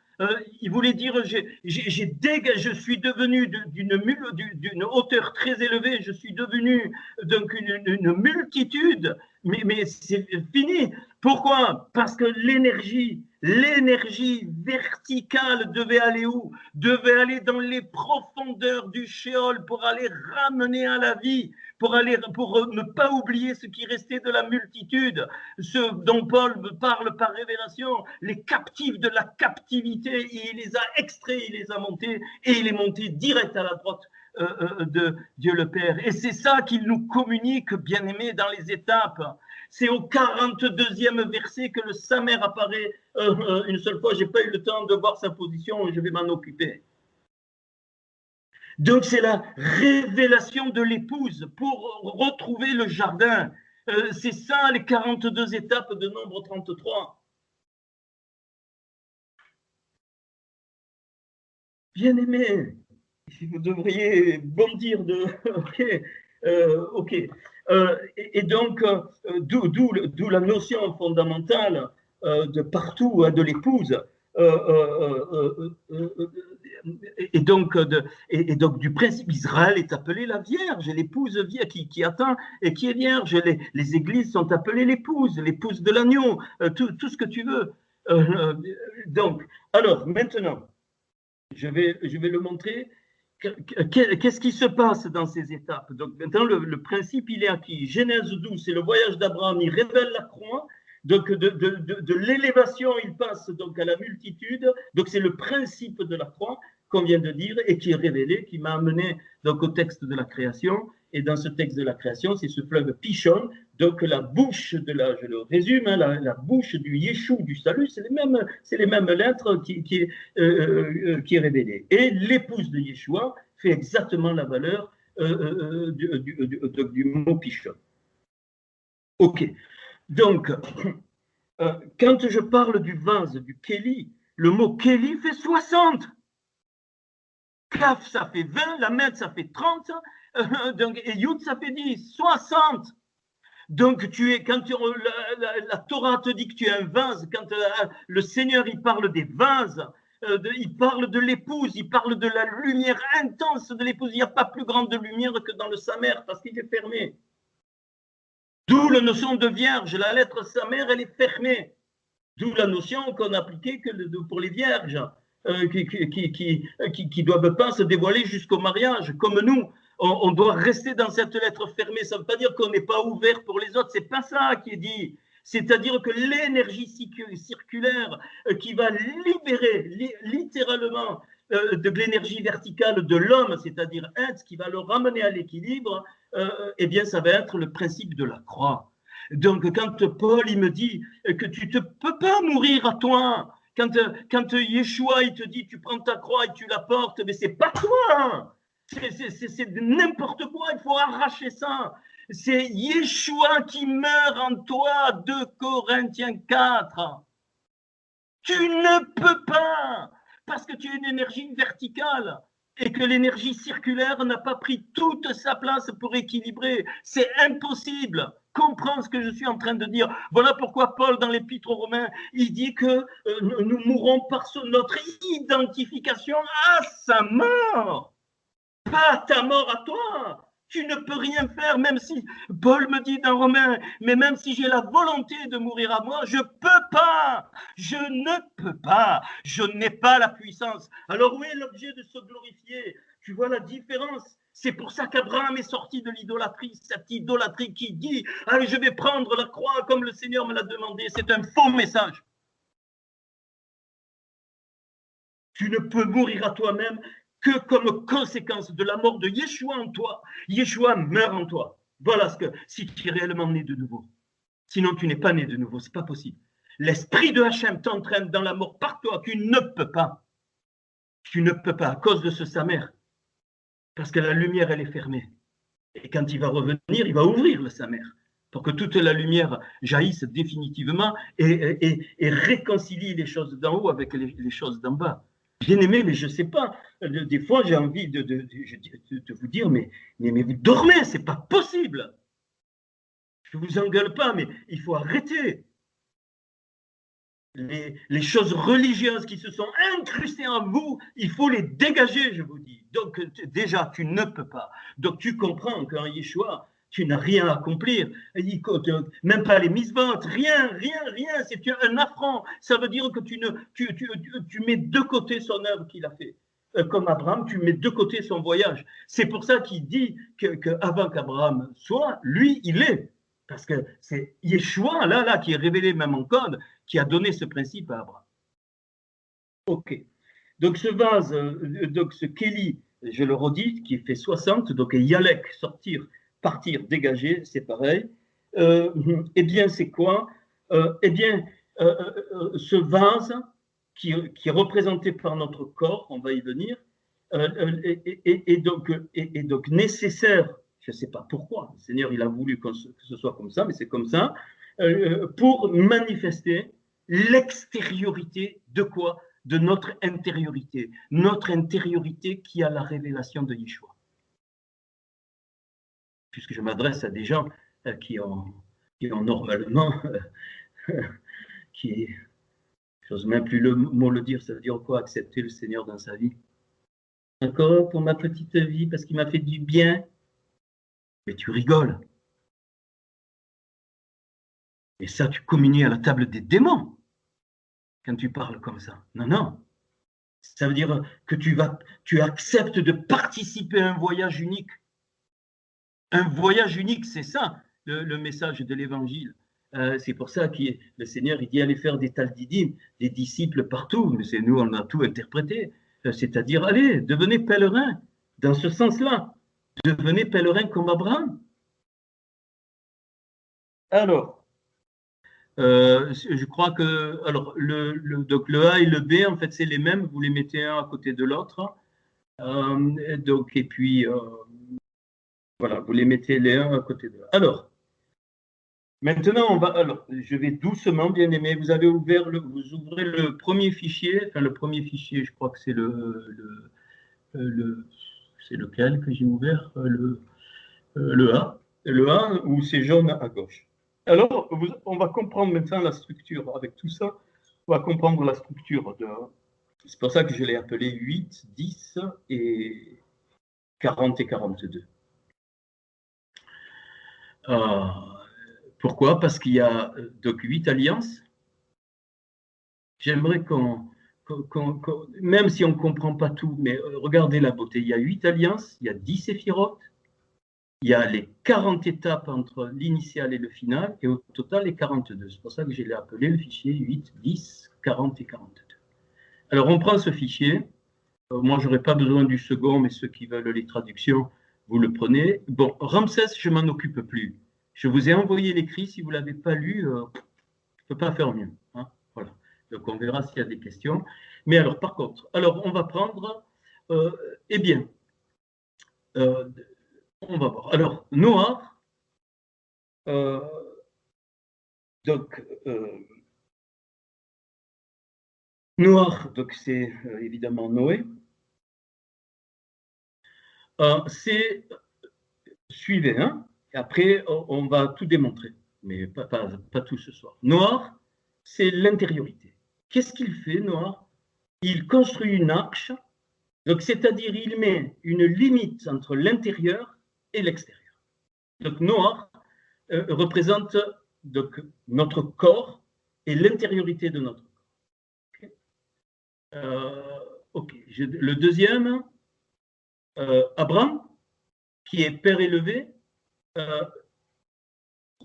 Il voulait dire je suis devenu d'une hauteur très élevée, je suis devenu donc une multitude, mais c'est fini. Pourquoi? Parce que l'énergie verticale devait aller où? Devait aller dans les profondeurs du Sheol pour aller ramener à la vie, pour ne pas oublier ce qui restait de la multitude, ce dont Paul parle par révélation, les captifs de la captivité, et il les a extraits, il les a montés, et il est monté direct à la droite de Dieu le Père. Et c'est ça qu'il nous communique, bien-aimés, dans les étapes. C'est au 42e verset que le Samer apparaît une seule fois. Je n'ai pas eu le temps de voir sa position et je vais m'en occuper. Donc c'est la révélation de l'épouse pour retrouver le jardin. C'est ça les 42 étapes de Nombre 33. Bien-aimé, vous devriez bondir de... Ok. Et donc, d'où la notion fondamentale de partout, de l'épouse. Et donc du principe, Israël est appelé la Vierge, l'épouse qui attend et qui est vierge. Les églises sont appelées l'épouse de l'agneau, tout ce que tu veux. Donc, alors maintenant, je vais le montrer. Qu'est-ce qui se passe dans ces étapes? Donc maintenant, le principe, il est acquis. Genèse 12, c'est le voyage d'Abraham, il révèle la croix. Donc de l'élévation, il passe donc à la multitude. Donc c'est le principe de la croix qu'on vient de dire et qui est révélé, qui m'a amené donc au texte de la création. Et dans ce texte de la création, c'est ce fleuve Pishon. Donc la bouche je le résume, hein, la bouche du Yeshua, du salut, c'est les mêmes lettres qui est révélée. Et l'épouse de Yeshua fait exactement la valeur du mot Pishon. Ok. Donc, quand je parle du vase, du Kéli, le mot Kéli fait 60. Kaf, ça fait 20, la Med, ça fait 30, donc, et Yud, ça fait 10, 60. Donc, la Torah te dit que tu es un vase, quand le Seigneur, il parle des vases, il parle de l'épouse, il parle de la lumière intense de l'épouse. Il n'y a pas plus grande lumière que dans le Samer, parce qu'il est fermé. D'où la notion de vierge. La lettre Samer, elle est fermée. D'où la notion qu'on appliquait pour les vierges, qui ne doivent pas se dévoiler jusqu'au mariage, comme nous. On doit rester dans cette lettre fermée. Ça ne veut pas dire qu'on n'est pas ouvert pour les autres. Ce n'est pas ça qui est dit. C'est-à-dire que l'énergie circulaire qui va libérer littéralement de l'énergie verticale de l'homme, c'est-à-dire être, qui va le ramener à l'équilibre, eh bien, ça va être le principe de la croix. Donc, quand Paul il me dit que tu ne peux pas mourir à toi, quand Yeshua il te dit tu prends ta croix et tu la portes, mais c'est pas toi, c'est n'importe quoi, il faut arracher ça. C'est Yeshua qui meurt en toi, 2 Corinthiens 4. Tu ne peux pas, parce que tu es une énergie verticale et que l'énergie circulaire n'a pas pris toute sa place pour équilibrer. C'est impossible. Comprends ce que je suis en train de dire. Voilà pourquoi Paul, dans l'Épître aux Romains, il dit que nous mourrons par notre identification à sa mort. Pas ta mort à toi. Tu ne peux rien faire, même si, Paul me dit dans Romains, mais même si j'ai la volonté de mourir à moi, je peux pas. Je ne peux pas. Je n'ai pas la puissance. Alors où est l'objet de se glorifier? Tu vois la différence? C'est pour ça qu'Abraham est sorti de l'idolâtrie, cette idolâtrie qui dit « Allez, je vais prendre la croix comme le Seigneur me l'a demandé ». C'est un faux message. Tu ne peux mourir à toi-même que comme conséquence de la mort de Yeshua en toi. Yeshua meurt en toi. Voilà ce que, si tu es réellement né de nouveau. Sinon, tu n'es pas né de nouveau, ce n'est pas possible. L'esprit de Hachem t'entraîne dans la mort par toi, tu ne peux pas. Tu ne peux pas, à cause de ce Samer. Parce que la lumière, elle est fermée. Et quand il va revenir, il va ouvrir le Samer pour que toute la lumière jaillisse définitivement et réconcilie les choses d'en haut avec les choses d'en bas. Bien aimé, mais je ne sais pas. Des fois, j'ai envie de vous dire, mais vous dormez, ce n'est pas possible. Je ne vous engueule pas, mais il faut arrêter. Les choses religieuses qui se sont incrustées en vous, il faut les dégager, je vous dis. Donc, déjà, tu ne peux pas. Donc, tu comprends qu'en Yeshua, tu n'as rien à accomplir. Même pas les mises-ventes, rien. C'est un affront. Ça veut dire que tu mets de côté son œuvre qu'il a fait. Comme Abraham, tu mets de côté son voyage. C'est pour ça qu'il dit qu'avant qu'Abraham soit, lui, il est. Parce que c'est Yeshua, là, qui est révélé même en code, qui a donné ce principe à Abraham. Ok. Donc ce vase, donc ce Kéli, je le redis, qui fait 60, donc Yalek, sortir, partir, dégager, c'est pareil. Eh bien, c'est quoi? Ce vase qui est représenté par notre corps, on va y venir, est donc nécessaire. Je ne sais pas pourquoi. Le Seigneur, il a voulu que ce soit comme ça, mais c'est comme ça, pour manifester l'extériorité de quoi? De notre intériorité. Notre intériorité qui a la révélation de Yeshua. Puisque je m'adresse à des gens qui ont normalement, qui, j'ose même plus le mot le dire, ça veut dire quoi? Accepter le Seigneur dans sa vie. Encore pour ma petite vie, parce qu'il m'a fait du bien. Mais tu rigoles. Et ça, tu communies à la table des démons quand tu parles comme ça. Non. Ça veut dire que tu acceptes de participer à un voyage unique. Un voyage unique, c'est ça, le message de l'Évangile. C'est pour ça que le Seigneur, il dit allez faire des taldidim, des disciples partout. Mais c'est nous, on a tout interprété. C'est-à-dire, allez, devenez pèlerins. Dans ce sens-là, devenez pèlerins comme Abraham. Alors, je crois que alors donc le A et le B, en fait, c'est les mêmes. Vous les mettez un à côté de l'autre. Donc, et puis, voilà, vous les mettez les uns à côté de l'autre. Alors, maintenant, je vais doucement, bien aimé. Vous ouvrez le premier fichier. Enfin, le premier fichier, je crois que c'est c'est lequel que j'ai ouvert, le A. Le A où c'est jaune à gauche. Alors, on va comprendre maintenant la structure. Avec tout ça, on va comprendre la structure de. C'est pour ça que je l'ai appelé 8, 10 et 40 et 42. Pourquoi? Parce qu'il y a donc 8 alliances. J'aimerais même si on ne comprend pas tout, mais regardez la beauté. Il y a 8 alliances, il y a 10 séphirotes, il y a les 40 étapes entre l'initial et le final, et au total, les 42. C'est pour ça que je l'ai appelé le fichier 8, 10, 40 et 42. Alors, on prend ce fichier. Moi, je n'aurai pas besoin du second, mais ceux qui veulent les traductions, vous le prenez. Bon, Ramsès, je ne m'en occupe plus. Je vous ai envoyé l'écrit. Si vous ne l'avez pas lu, je ne peux pas faire mieux. Hein, voilà. Donc, on verra s'il y a des questions. Mais alors, par contre, on va prendre, eh bien, on va voir. Alors, Noah, donc, c'est évidemment Noé. C'est, suivez, hein, et après, on va tout démontrer, mais pas tout ce soir. Noah, c'est l'intériorité. Qu'est-ce qu'il fait, Noah? Il construit une arche, donc c'est-à-dire il met une limite entre l'intérieur et l'extérieur. Donc Noah représente donc, notre corps et l'intériorité de notre corps. Ok. Le deuxième, Abraham, qui est père élevé,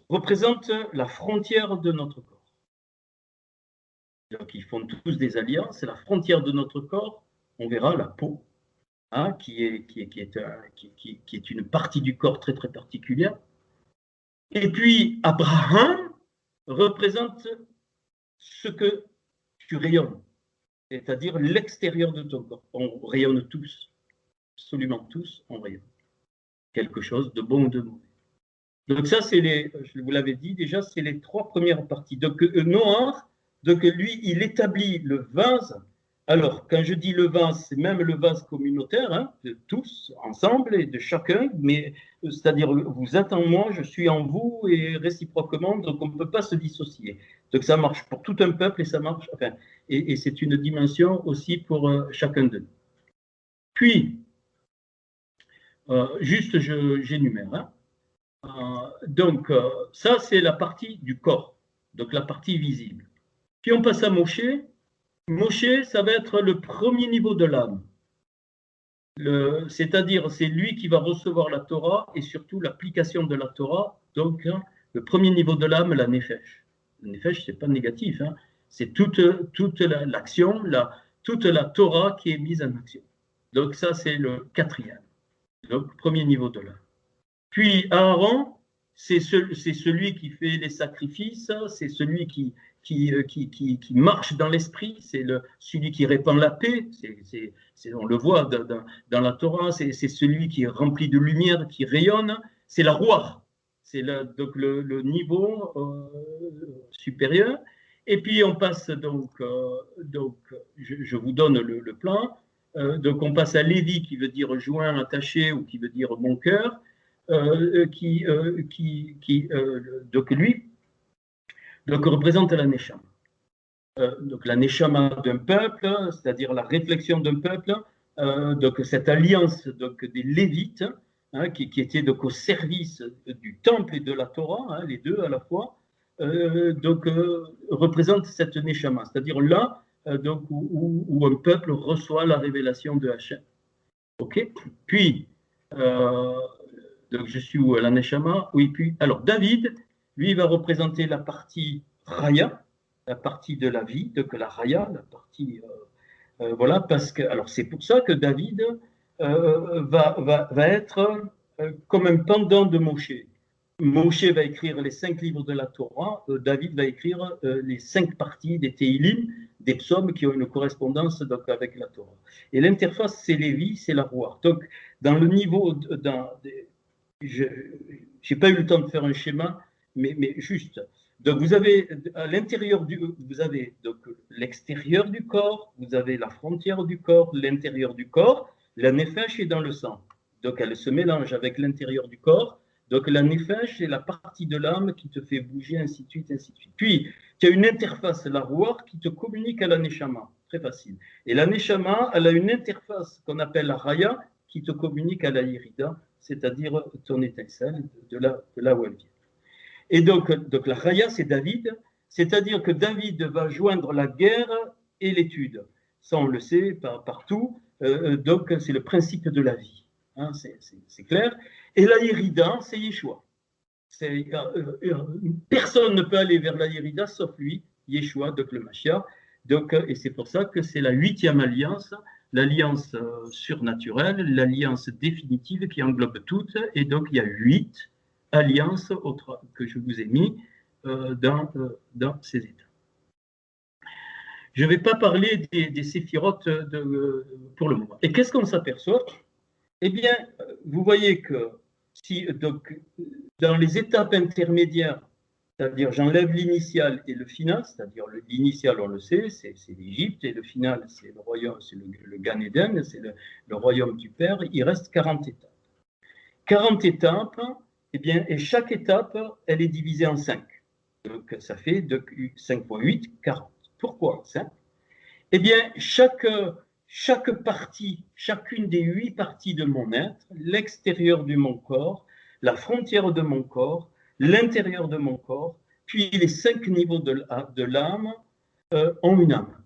représente la frontière de notre corps. Donc, ils font tous des alliances. C'est la frontière de notre corps. On verra la peau, hein, qui est une partie du corps très, très particulière. Et puis, Abraham, représente ce que tu rayonnes, c'est-à-dire l'extérieur de ton corps. On rayonne tous, absolument tous, on rayonne quelque chose de bon ou de mauvais. Donc ça, c'est les, je vous l'avais dit déjà, c'est les trois premières parties. Donc Noir, donc lui, il établit le vase. Alors, quand je dis le vase, c'est même le vase communautaire, hein, de tous ensemble et de chacun, mais c'est-à-dire vous êtes en moi, je suis en vous et réciproquement, donc on ne peut pas se dissocier. Donc ça marche pour tout un peuple et ça marche, enfin, et c'est une dimension aussi pour chacun d'eux. Puis, juste, j'énumère, hein. Donc, ça, c'est la partie du corps, donc la partie visible. Puis on passe à Moshe. Moshe, ça va être le premier niveau de l'âme. C'est-à-dire, c'est lui qui va recevoir la Torah et surtout l'application de la Torah. Donc, hein, le premier niveau de l'âme, la Nefesh. La Nefesh, ce n'est pas négatif, hein, c'est toute l'action, toute la Torah qui est mise en action. Donc, ça, c'est le quatrième. Donc, premier niveau de l'âme. Puis Aaron, c'est celui qui fait les sacrifices, c'est celui qui marche dans l'esprit, c'est celui qui répand la paix, on le voit dans la Torah, c'est celui qui est rempli de lumière, qui rayonne, c'est la roi, c'est donc le niveau supérieur. Et puis on passe donc je vous donne le plan. Donc on passe à Lévi qui veut dire joint, attaché ou qui veut dire mon cœur. Donc lui représente la Neshama. Donc la Neshama d'un peuple, c'est-à-dire la réflexion d'un peuple, donc cette alliance donc, des Lévites, hein, qui étaient donc au service du temple et de la Torah, hein, les deux à la fois, représente cette Neshama, c'est-à-dire là donc, où un peuple reçoit la révélation de Hachem. Ok. Puis donc je suis où, la Neshama. Oui, puis alors David, lui, va représenter la partie Raya, la partie de la vie, donc la Raya, la partie voilà, parce que alors c'est pour ça que David va être comme un pendant de Moshe. Moshe va écrire les 5 livres de la Torah, David va écrire les 5 parties des Teilim, des psaumes qui ont une correspondance donc, avec la Torah. Et l'interface, c'est Lévi, c'est la roi. Donc, dans le niveau, je n'ai pas eu le temps de faire un schéma, mais juste. Donc, vous avez à l'intérieur vous avez donc l'extérieur du corps, vous avez la frontière du corps, l'intérieur du corps. La nefesh est dans le sang. Donc, elle se mélange avec l'intérieur du corps. Donc, la nefesh est la partie de l'âme qui te fait bouger, ainsi de suite, ainsi de suite. Puis, tu as une interface, la roar, qui te communique à la neshama. Très facile. Et la neshama, elle a une interface qu'on appelle la raya, qui te communique à la irida, c'est-à-dire ton étincelle, de là où elle vient. Et donc la raya, c'est David, c'est-à-dire que David va joindre la guerre et l'étude. Ça, on le sait partout. Donc, c'est le principe de la vie. Hein, c'est clair. Et la Yerida, c'est Yeshua. Personne ne peut aller vers la Yerida sauf lui, Yeshua, donc le Mashiach. Donc, et c'est pour ça que c'est la 8e alliance, l'alliance surnaturelle, l'alliance définitive qui englobe toutes. Et donc, il y a 8 alliances que je vous ai mis dans ces états. Je ne vais pas parler des séphirotes pour le moment. Et qu'est-ce qu'on s'aperçoit? Eh bien, vous voyez que si, donc, dans les étapes intermédiaires, c'est-à-dire j'enlève l'initial et le final, c'est-à-dire l'initial, on le sait, c'est l'Égypte, et le final, c'est le royaume, c'est le Gan Eden, c'est le royaume du Père, il reste 40 étapes. 40 étapes, eh bien, et chaque étape, elle est divisée en 5. Donc, ça fait 5 fois 8, 40. Pourquoi 5? Eh bien, chaque partie, chacune des 8 parties de mon être, l'extérieur de mon corps, la frontière de mon corps, l'intérieur de mon corps, puis les 5 niveaux de l'âme ont une âme.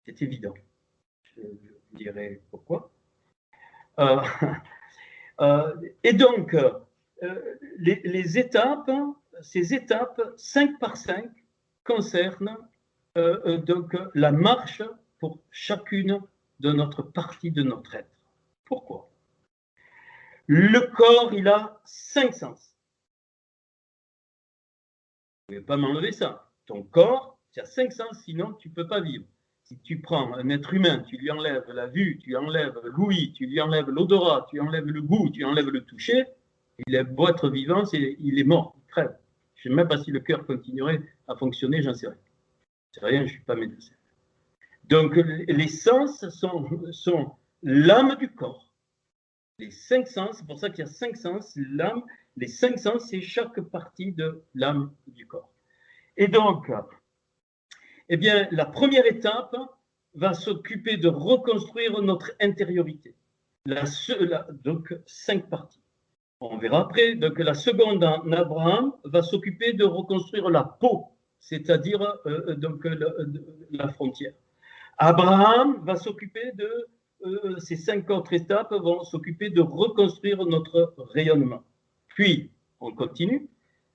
C'est évident. Je vous dirai pourquoi. Et donc, les étapes, ces étapes, 5 par 5, concernent donc la marche pour chacune de notre partie de notre être. Pourquoi? Le corps, il a 5 sens. ne pouvez pas m'enlever ça. Ton corps, tu as 5 sens, sinon tu ne peux pas vivre. Si tu prends un être humain, tu lui enlèves la vue, tu lui enlèves l'ouïe, tu lui enlèves l'odorat, tu lui enlèves le goût, tu lui enlèves le toucher, il est beau être vivant, il est mort, il crève. Je ne sais même pas si le cœur continuerait à fonctionner, j'en sais rien. Je ne sais rien, je ne suis pas médecin. Donc, les sens sont l'âme du corps. Les 5 sens, c'est pour ça qu'il y a 5 sens, l'âme, les 5 sens, c'est chaque partie de l'âme du corps. Et donc, eh bien, la première étape va s'occuper de reconstruire notre intériorité. Donc, 5 parties. On verra après. Donc, la seconde en Abraham va s'occuper de reconstruire la peau, c'est-à-dire donc la frontière. Abraham va s'occuper de ces 5 autres étapes vont s'occuper de reconstruire notre rayonnement. Puis, on continue.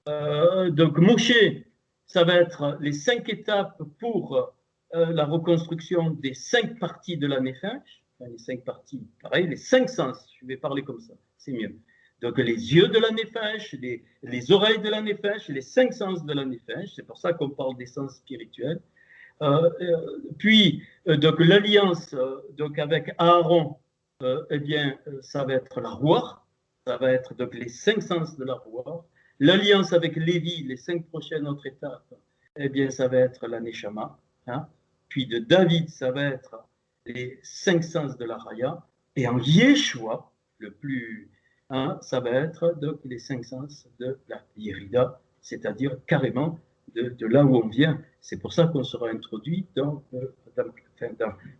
Donc, Moshe, ça va être les 5 étapes pour la reconstruction des 5 parties de la néphesh. Enfin, les 5 parties, pareil, les 5 sens, je vais parler comme ça, c'est mieux. Donc, les yeux de la néphesh, les oreilles de la néphesh, les 5 sens de la néphesh, c'est pour ça qu'on parle des sens spirituels. Puis, donc l'alliance donc avec Aaron, eh bien, ça va être la Rouar, ça va être donc les 5 sens de la Rouar. L'alliance avec Lévi, les 5 prochaines autres étapes, eh bien, ça va être la Neshama. Hein. Puis de David, ça va être les 5 sens de la Raya. Et en Yeshua, le plus, hein, ça va être donc les 5 sens de la Yerida, c'est-à-dire carrément de là où on vient. C'est pour ça qu'on sera introduit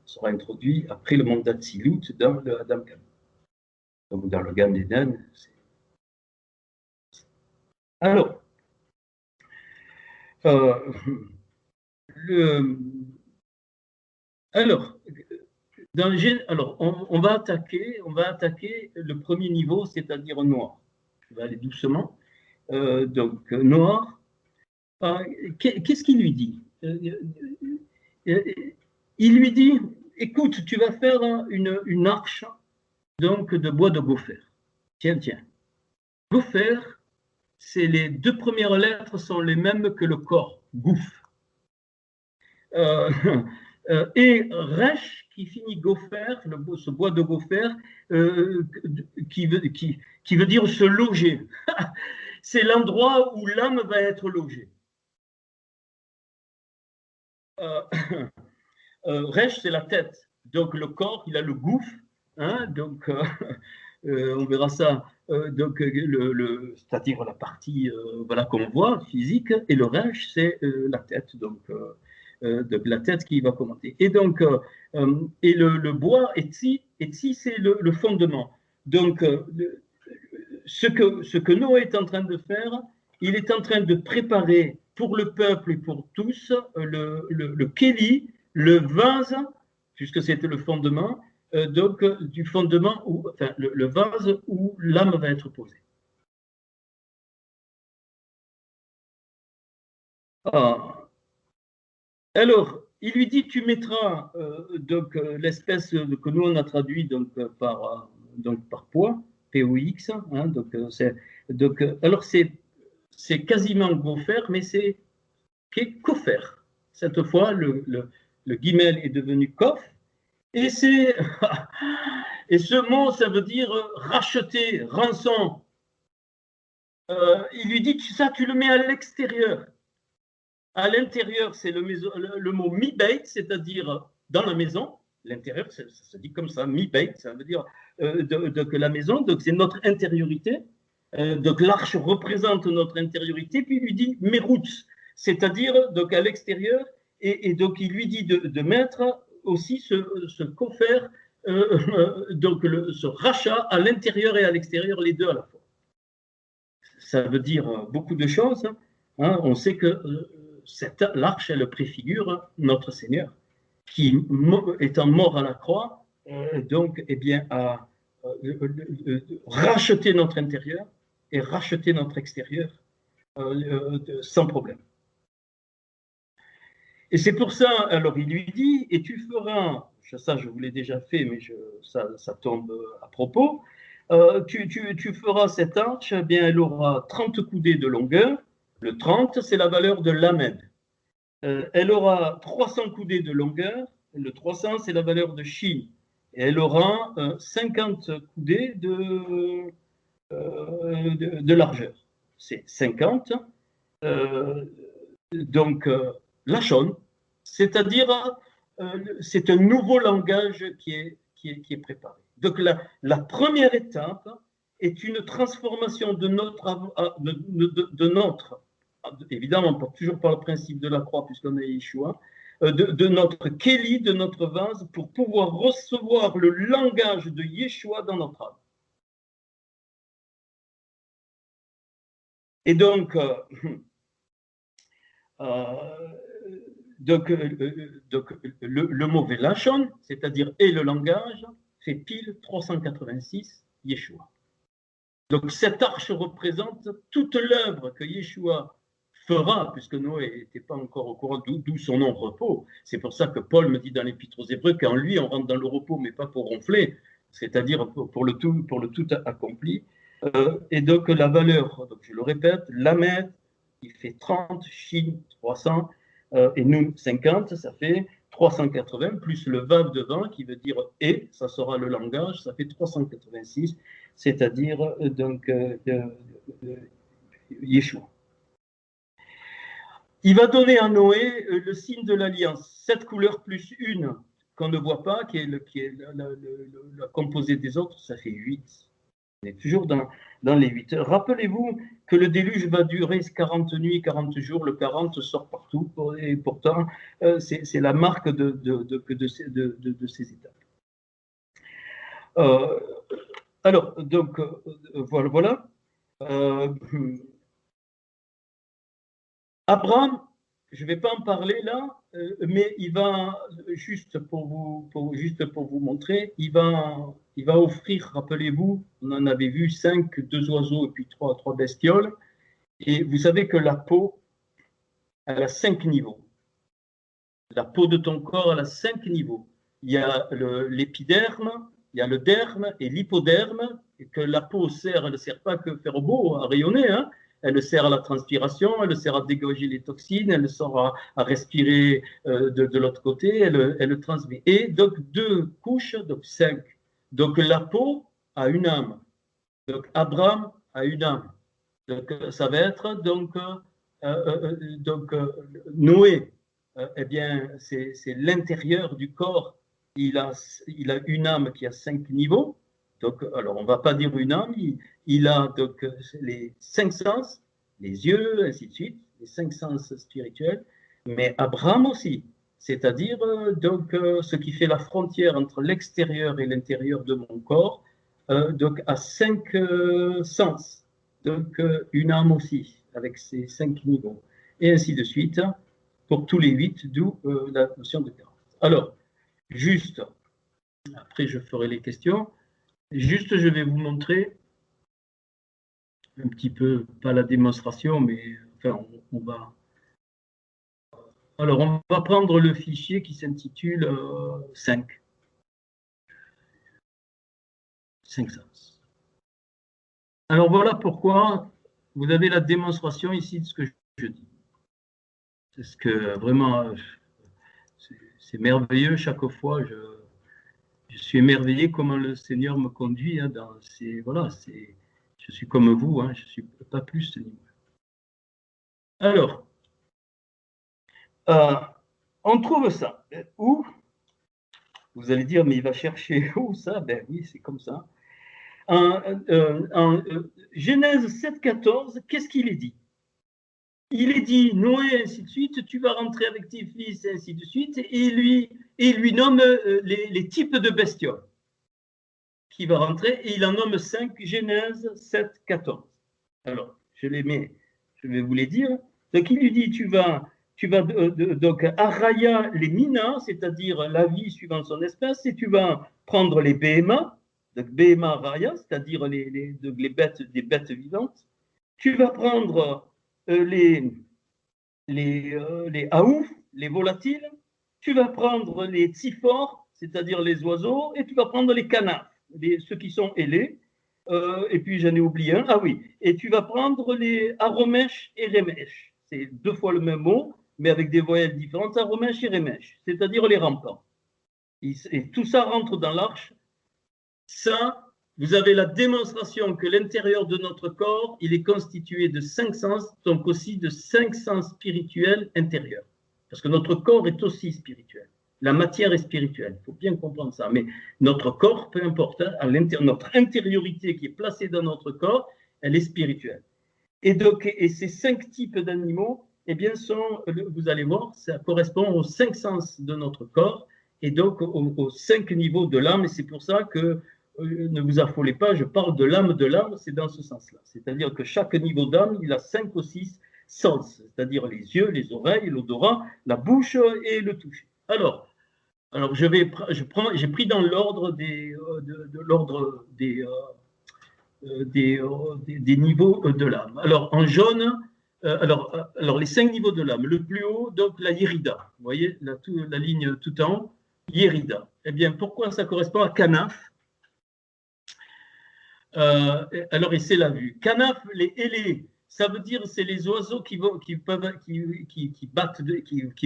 sera introduit après le monde d'Atsilut dans le Adam Gan. Donc dans le Gan d'Eden. Alors, on va attaquer le premier niveau, c'est-à-dire noir. Je vais aller doucement. Donc noir. Qu'est-ce qu'il lui dit? Il lui dit, écoute, tu vas faire une arche donc de bois de gopher. Tiens. Gopher, c'est les 2 premières lettres sont les mêmes que le corps, gouf. Et resh, qui finit gopher, ce bois de gopher, qui veut dire se loger. C'est l'endroit où l'âme va être logée. Resh, c'est la tête. Donc le corps, il a le gouffre. Hein, donc on verra ça. Donc c'est-à-dire la partie voilà qu'on voit physique, et le Resh, c'est la tête. Donc la tête qui va commenter. Et donc et le bois Etzi, c'est le fondement. Donc ce que Noé est en train de faire, il est en train de préparer pour le peuple et pour tous le Kéli, le vase, puisque c'était le fondement, donc du fondement, enfin le vase où l'âme va être posée. Alors, il lui dit, tu mettras donc l'espèce que nous on a traduit donc par poids, POX. Hein, alors c'est quasiment gopher, mais c'est kofer. Cette fois, le guimel est devenu kof, et et ce mot, ça veut dire racheter, rançon. Il lui dit, ça, tu le mets à l'extérieur. À l'intérieur, c'est le mot mi-beit, c'est-à-dire dans la maison. L'intérieur, ça se dit comme ça, mi-beit, ça veut dire que la maison, donc c'est notre intériorité. Donc l'arche représente notre intériorité, puis il lui dit merouts, c'est-à-dire donc à l'extérieur, et donc il lui dit de mettre aussi ce kofer, donc ce rachat à l'intérieur et à l'extérieur, les deux à la fois. Ça veut dire beaucoup de choses. Hein. On sait que l'arche, elle préfigure notre Seigneur, qui, étant mort à la croix, donc, eh bien, a racheté notre intérieur et racheté notre extérieur sans problème. Et c'est pour ça, alors il lui dit, et tu feras, ça je vous l'ai déjà fait, mais ça tombe à propos, tu feras cette arche, eh bien, elle aura 30 coudées de longueur, Le 30, c'est la valeur de Lamed. Elle aura 300 coudées de longueur. Le 300, c'est la valeur de Shin. Et elle aura 50 coudées de largeur. C'est 50. Donc, Lachon, c'est-à-dire, c'est un nouveau langage qui est préparé. Donc, la première étape est une transformation de notre évidemment, on part toujours par le principe de la croix, puisqu'on est Yeshua, de notre Kéli, de notre vase, pour pouvoir recevoir le langage de Yeshua dans notre âme. Et donc, le mot Velachon, c'est-à-dire et le langage, fait pile 386 Yeshua. Donc cette arche représente toute l'œuvre que Yeshua fera, puisque Noé n'était pas encore au courant, d'où son nom repos. C'est pour ça que Paul me dit dans l'Épître aux Hébreux qu'en lui on rentre dans le repos, mais pas pour ronfler, c'est-à-dire pour le tout accompli. Et donc la valeur, donc je le répète, Lamed, il fait 30, Shin 300, et Nun 50, ça fait 380, plus le Vav devant qui veut dire et, ça sera le langage, ça fait 386, c'est-à-dire donc Yeshua. Il va donner à Noé le signe de l'alliance, 7 couleurs plus une qu'on ne voit pas, qui est la composée des autres, ça fait 8. On est toujours dans les 8. Rappelez-vous que le déluge va durer 40 nuits, 40 jours, le 40 sort partout, et pourtant, c'est la marque de ces étapes. Alors, donc, voilà. Abraham, je ne vais pas en parler là, mais il va, juste pour vous montrer, il va offrir, rappelez-vous, on en avait vu 5, 2 oiseaux et puis 3 bestioles. Et vous savez que la peau, elle a 5 niveaux. La peau de ton corps, elle a 5 niveaux. Il y a l'épiderme, il y a le derme et l'hypoderme, et que la peau sert, elle ne sert pas que faire beau, à rayonner, hein. Elle sert à la transpiration, elle sert à dégager les toxines, elle sert à respirer de l'autre côté, elle transmet. Et donc 2 couches, donc 5. Donc la peau a une âme. Donc Abraham a une âme. Donc ça va être donc Noé. Eh bien, c'est l'intérieur du corps. Il a une âme qui a 5 niveaux. Donc, alors, on ne va pas dire une âme, il a donc les 5 sens, les yeux, ainsi de suite, les 5 sens spirituels, mais Abraham aussi, c'est-à-dire donc ce qui fait la frontière entre l'extérieur et l'intérieur de mon corps, donc à 5 sens, donc une âme aussi, avec ses 5 niveaux, et ainsi de suite, pour tous les 8, d'où la notion de 40. Alors, juste, après je ferai les questions. Juste, je vais vous montrer un petit peu, pas la démonstration, mais enfin, on va. Alors, on va prendre le fichier qui s'intitule 5. 5 sens. Alors, voilà pourquoi vous avez la démonstration ici de ce que je dis. C'est ce que vraiment, c'est merveilleux. Chaque fois, je suis émerveillé comment le Seigneur me conduit. Hein, voilà, je suis comme vous, hein, je ne suis pas plus. Alors, on trouve ça. Où? Vous allez dire, mais il va chercher où ça? Ben oui, c'est comme ça. En Genèse 7,14, qu'est-ce qu'il est dit? Il est dit, Noé, ainsi de suite, tu vas rentrer avec tes fils, et ainsi de suite, et il lui nomme les types de bestioles qui va rentrer, et il en nomme 5, Genèse 7,14. Alors, je vais vous les dire. Donc, il lui dit, tu vas donc araya les minas, c'est-à-dire la vie suivant son espèce, et tu vas prendre les béhémas, donc béhéma raya, c'est-à-dire les bêtes, des bêtes vivantes. Tu vas prendre les aouf, les volatiles. Tu vas prendre les tsiphores, c'est-à-dire les oiseaux, et tu vas prendre les canards, ceux qui sont ailés. et puis j'en ai oublié un. Ah oui, et tu vas prendre les aromèches et rémèches. C'est deux fois le même mot, mais avec des voyelles différentes, aromèches et rémèches, c'est-à-dire les rampants. Et tout ça rentre dans l'arche. Ça, vous avez la démonstration que l'intérieur de notre corps, il est constitué de 5 sens, donc aussi de 5 sens spirituels intérieurs. Parce que notre corps est aussi spirituel. La matière est spirituelle, il faut bien comprendre ça. Mais notre corps, peu importe, notre intériorité qui est placée dans notre corps, elle est spirituelle. Et, donc, et ces 5 types d'animaux, eh bien, vous allez voir, ça correspond aux 5 sens de notre corps et donc aux 5 niveaux de l'âme. Et c'est pour ça que ne vous affolez pas, je parle de l'âme, c'est dans ce sens-là. C'est-à-dire que chaque niveau d'âme, il a 5 ou 6 sens, c'est-à-dire les yeux, les oreilles, l'odorat, la bouche et le toucher. Alors j'ai pris dans l'ordre des niveaux de l'âme. Alors en jaune, alors les 5 niveaux de l'âme. Le plus haut, donc la Yérida. Vous voyez la ligne tout en haut, Yérida. Eh bien, pourquoi ça correspond à Kanaf? Alors, et c'est la vue. Kanaf, les ailés, ça veut dire c'est les oiseaux qui battent, qui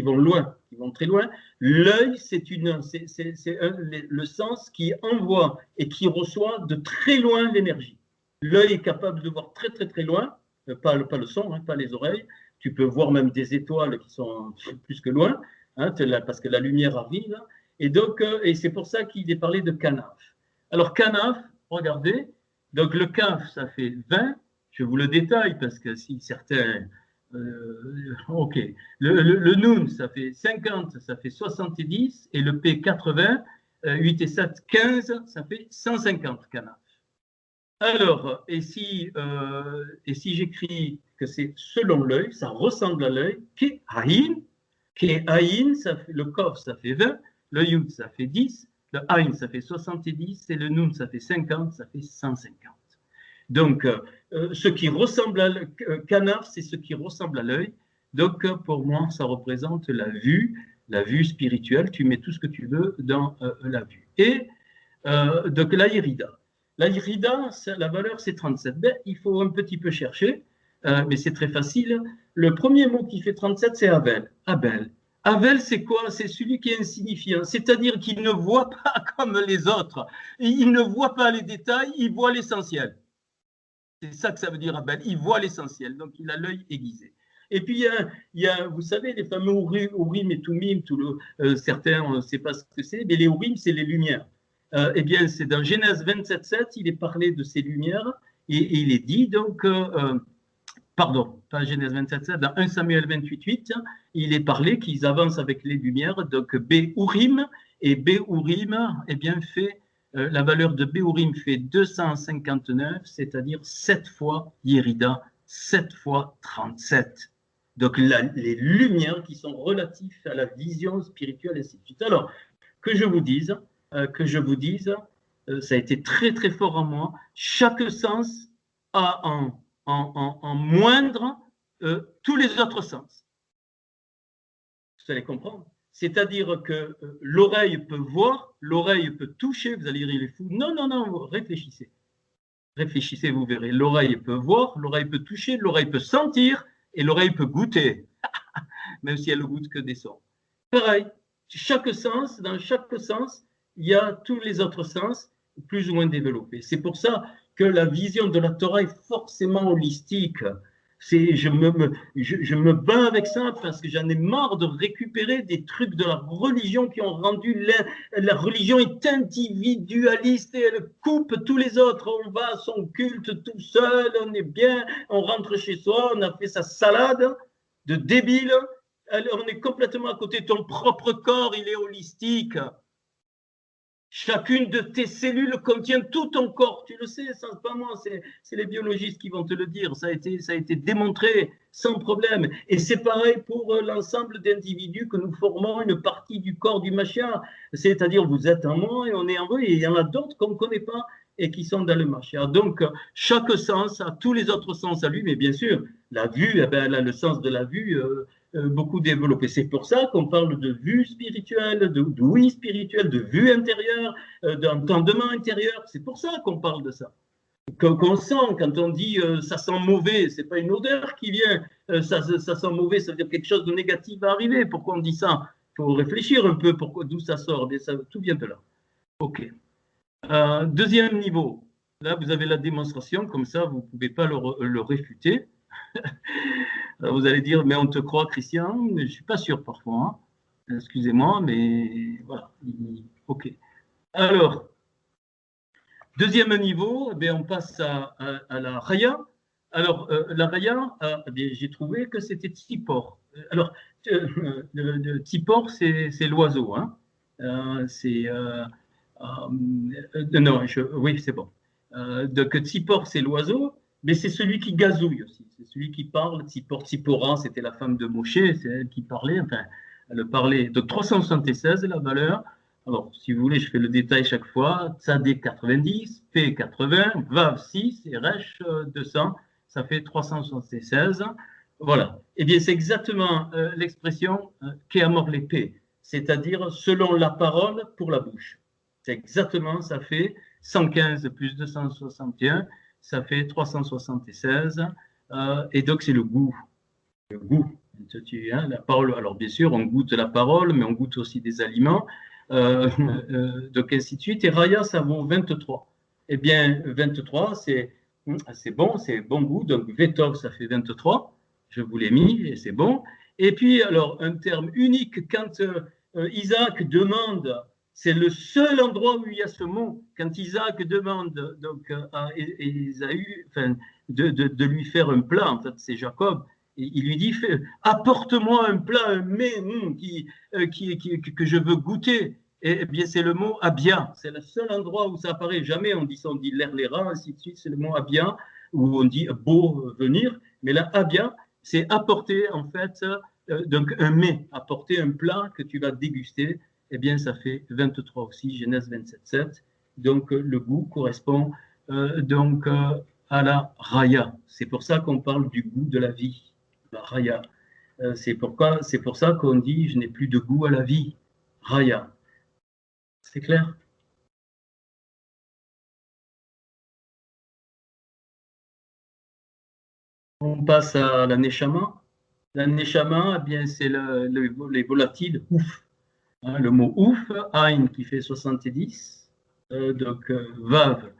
vont loin, qui vont très loin. L'œil, c'est le sens qui envoie et qui reçoit de très loin l'énergie. L'œil est capable de voir très très très loin, pas le son, hein, pas les oreilles. Tu peux voir même des étoiles qui sont plus que loin, hein, parce que la lumière arrive. Et donc, et c'est pour ça qu'il est parlé de Kanaf. Alors Kanaf, regardez. Donc le Kaf, ça fait 20. Je vous le détaille parce que si certains... ok. Le Noun, ça fait 50, ça fait 70. Et le P, 80. 8 et 7, 15, ça fait 150 Kanaf. Alors, et si j'écris que c'est selon l'œil, ça ressemble à l'œil, Kehaïn, le Kof, ça fait 20. Le Yud, ça fait 10. Le Aïn, ça fait 70, et le Nun, ça fait 50, ça fait 150. Donc, ce qui ressemble à Kanaf, c'est ce qui ressemble à l'œil. Donc, pour moi, ça représente la vue spirituelle. Tu mets tout ce que tu veux dans la vue. Et donc, la Yérida. La Yérida, la valeur, c'est 37. Ben, il faut un petit peu chercher, mais c'est très facile. Le premier mot qui fait 37, c'est Abel. Abel, c'est quoi? C'est celui qui est insignifiant, c'est-à-dire qu'il ne voit pas comme les autres. Il ne voit pas les détails, il voit l'essentiel. C'est ça que ça veut dire Abel, il voit l'essentiel, donc il a l'œil aiguisé. Et puis, il y a, vous savez, les fameux Urim et Tumim, certains, on ne sait pas ce que c'est, mais les Urim, c'est les lumières. Eh bien, c'est dans Genèse 27:7, il est parlé de ces lumières, et il est dit, donc... pardon, pas Genèse 27:7, dans 1 Samuel 28:8, il est parlé qu'ils avancent avec les lumières, donc Béurim, et Béurim, eh bien, la valeur de Béurim fait 259, c'est-à-dire 7 fois Yérida, 7 fois 37. Donc, les lumières qui sont relatives à la vision spirituelle, et ainsi de suite. Alors, que je vous dise, ça a été très, très fort en moi, chaque sens a en moindre tous les autres sens. Vous allez comprendre. C'est-à-dire que l'oreille peut voir, l'oreille peut toucher, vous allez dire il est fou. Non, réfléchissez. Réfléchissez, vous verrez. L'oreille peut voir, l'oreille peut toucher, l'oreille peut sentir et l'oreille peut goûter, même si elle ne goûte que des sons. Pareil, dans chaque sens, il y a tous les autres sens plus ou moins développés. C'est pour ça que la vision de la Torah est forcément holistique. Je me bats avec ça parce que j'en ai marre de récupérer des trucs de la religion qui ont rendu la religion est individualiste et elle coupe tous les autres. On va à son culte tout seul, on est bien, on rentre chez soi, on a fait sa salade de débile. On est complètement à côté. Ton propre corps, il est holistique. Chacune de tes cellules contient tout ton corps. Tu le sais, ça c'est pas moi, c'est les biologistes qui vont te le dire. Ça a été démontré sans problème. Et c'est pareil pour l'ensemble d'individus que nous formons une partie du corps du Mashiach. C'est-à-dire, vous êtes en moi et on est en vous. Et il y en a d'autres qu'on ne connaît pas et qui sont dans le Mashiach. Donc, chaque sens a tous les autres sens à lui. Mais bien sûr, la vue, eh ben, elle a le sens de la vue beaucoup développé. C'est pour ça qu'on parle de vue spirituelle, d'ouïe spirituelle, de vue intérieure, d'entendement intérieur. C'est pour ça qu'on parle de ça. qu'on sent quand on dit ça sent mauvais, c'est pas une odeur qui vient, ça sent mauvais, ça veut dire quelque chose de négatif va arriver. Pourquoi on dit ça? Il faut réfléchir un peu d'où ça sort, mais ça, tout vient de là. OK. Deuxième niveau, là vous avez la démonstration, comme ça vous ne pouvez pas le réfuter. Vous allez dire, mais on te croit, Christian, je ne suis pas sûr parfois. Hein. Excusez-moi, mais voilà. OK. Alors, deuxième niveau, eh on passe à la raya. Alors, la raya, eh j'ai trouvé que c'était Tsipor. Alors, Tsipor, c'est l'oiseau. Hein. Non, oui, c'est bon. Donc, Tsipor, c'est l'oiseau, mais c'est celui qui gazouille aussi. C'est celui qui parle. Tsipor, Tsipora, c'était la femme de Moshe, c'est elle qui parlait. Enfin, elle parlait de 376, la valeur. Alors, si vous voulez, je fais le détail chaque fois. Tzadé 90, P 80, Vav 6 et Resh 200. Ça fait 376. Voilà. Eh bien, c'est exactement l'expression Keamor l'épée, c'est-à-dire selon la parole pour la bouche. C'est exactement, ça fait 115 plus 261, ça fait 376. Et donc, c'est le goût. Le goût. Hein, la parole. Alors, bien sûr, on goûte la parole, mais on goûte aussi des aliments. Donc ainsi de suite. Et Raya, ça vaut 23. Eh bien, 23, c'est bon goût. Donc, Vetov, ça fait 23. Je vous l'ai mis et c'est bon. Et puis, alors, un terme unique, quand Isaac demande, c'est le seul endroit où il y a ce mot, quand Isaac demande donc, à Ésaü de lui faire un plat, en fait, c'est Jacob, il lui dit, apporte-moi un plat, un mets que je veux goûter. Et bien, c'est le mot abia. C'est le seul endroit où ça apparaît. Jamais on dit ça, on dit l'air, les rats, ainsi de suite. C'est le mot abia, où on dit beau venir. Mais là, abia, c'est apporter, en fait, donc un mets, apporter un plat que tu vas déguster. Eh bien, ça fait 23 aussi, Genèse 27, 7. Donc, le goût correspond donc à la raya. C'est pour ça qu'on parle du goût de la vie. La raya. C'est pour ça qu'on dit je n'ai plus de goût à la vie. Raya. C'est clair? On passe à la neshama. La neshama, eh bien, c'est les volatiles ouf. Hein, le mot ouf, Ain qui fait 70, donc Vav,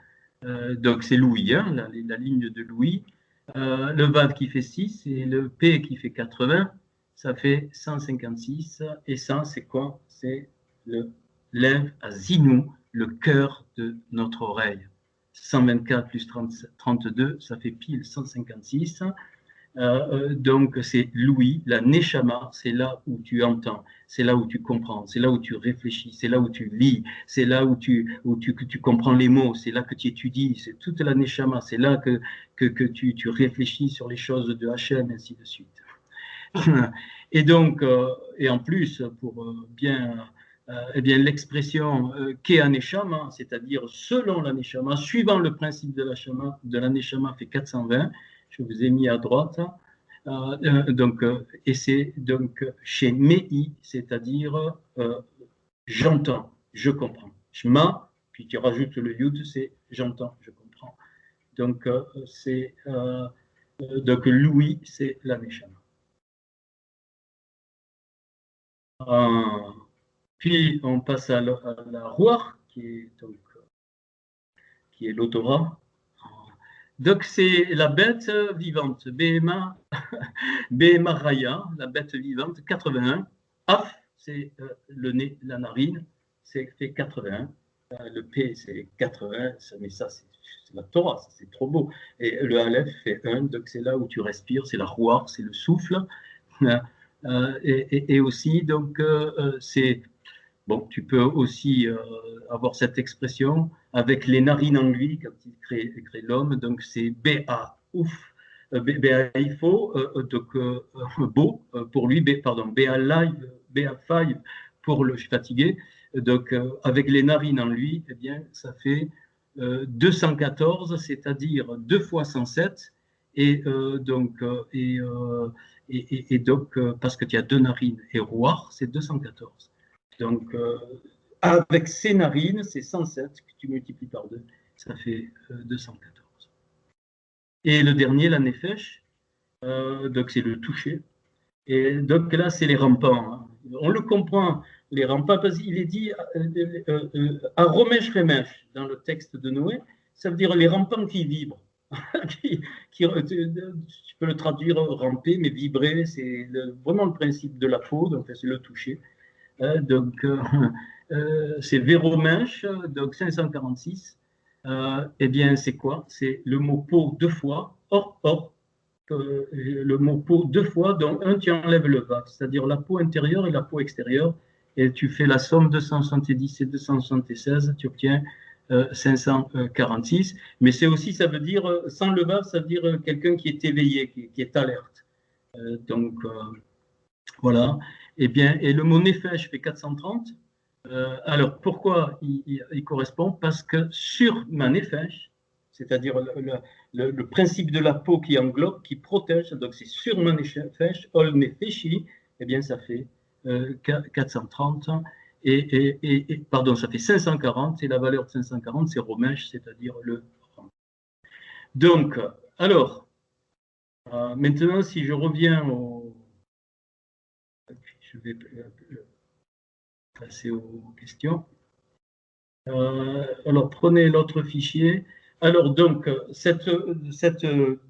donc c'est Louis, hein, la ligne de Louis. Le Vav qui fait 6 et le P qui fait 80, ça fait 156. Et ça, c'est quoi? C'est le lève à Zinou, le cœur de notre oreille. 124 plus 32, ça fait pile 156. Donc, c'est l'ouïe, la neshama, c'est là où tu entends, c'est là où tu comprends, c'est là où tu réfléchis, c'est là où tu lis, c'est là où tu comprends les mots, c'est là que tu étudies, c'est toute la neshama, c'est là que tu réfléchis sur les choses de Hachem, ainsi de suite. Et donc, et en plus, pour eh bien l'expression qu'est un neshama, c'est-à-dire selon la neshama, suivant le principe de la neshama fait 420. Je vous ai mis à droite. Donc, et c'est donc chez Mei, c'est-à-dire j'entends, je comprends. Shema, puis tu rajoutes le yud, c'est j'entends, je comprends. Donc, donc Louis, c'est la neshama. Puis on passe à la Ruach, qui est l'odorat. Donc c'est la bête vivante, Behema Raya, la bête vivante, 81. Af, c'est le nez, la narine, c'est fait 81. Le P, c'est 80, mais ça, c'est la Torah, c'est trop beau. Et le Aleph fait 1, donc c'est là où tu respires, c'est la Ruach, c'est le souffle. Et aussi, donc, c'est bon, tu peux aussi avoir cette expression avec les narines en lui quand il crée l'homme. Donc c'est B.A. ouf, B.A. il faut, donc beau pour lui, pardon, B.A. live, B.A. five pour le je suis fatigué. Donc avec les narines en lui, eh bien ça fait 214, c'est-à-dire 2 fois 107. Et donc, parce que tu as 2 narines et roi, c'est 214. Donc, avec ces narines, c'est 107 que tu multiplies par 2, ça fait 214. Et le dernier, la nefesh, donc c'est le toucher. Et donc là, c'est les rampants. Hein. On le comprend, les rampants, parce qu'il est dit à Romesh Remesh dans le texte de Noé, ça veut dire les rampants qui vibrent. Tu peux le traduire ramper, mais vibrer, c'est vraiment le principe de la peau, donc c'est le toucher. Donc, c'est Véromenche, donc 546. Eh bien, c'est quoi? C'est le mot peau deux fois, or, le mot peau deux fois, dont un, tu enlèves le vav, c'est-à-dire la peau intérieure et la peau extérieure, et tu fais la somme 270 et 276, tu obtiens 546. Mais c'est aussi, ça veut dire, sans le vav, ça veut dire quelqu'un qui est éveillé, qui est alerte. Donc, voilà. Eh bien, et le mot nefesh fait 430. Alors, pourquoi il correspond? Parce que sur ma nefesh, c'est-à-dire le principe de la peau qui englobe, qui protège, donc c'est sur ma nefesh, ol nefeshi, eh bien, ça fait 430. Pardon, ça fait 540, et la valeur de 540, c'est romesh, c'est-à-dire le rang. Donc, alors, maintenant, si je reviens au... Je vais passer aux questions. Alors, prenez l'autre fichier. Alors, donc,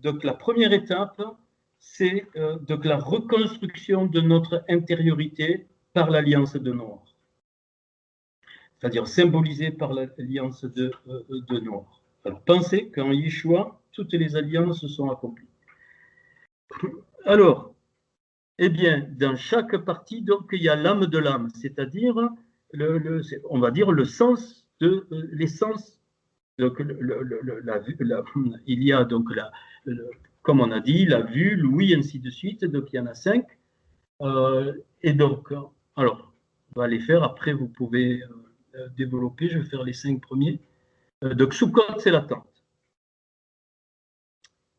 donc la première étape, c'est donc la reconstruction de notre intériorité par l'alliance de Noir. C'est-à-dire symbolisée par l'alliance de Noir. Alors, pensez qu'en Yeshua, toutes les alliances sont accomplies. Alors, eh bien, dans chaque partie, donc, il y a l'âme de l'âme, c'est-à-dire, on va dire, le sens de l'essence. Donc, il y a donc, comme on a dit, la vue, l'ouïe, ainsi de suite. Donc, il y en a 5. Et donc, alors, on va les faire. Après, vous pouvez développer. Je vais faire les 5 premiers. Donc, Sukkot, c'est l'attente.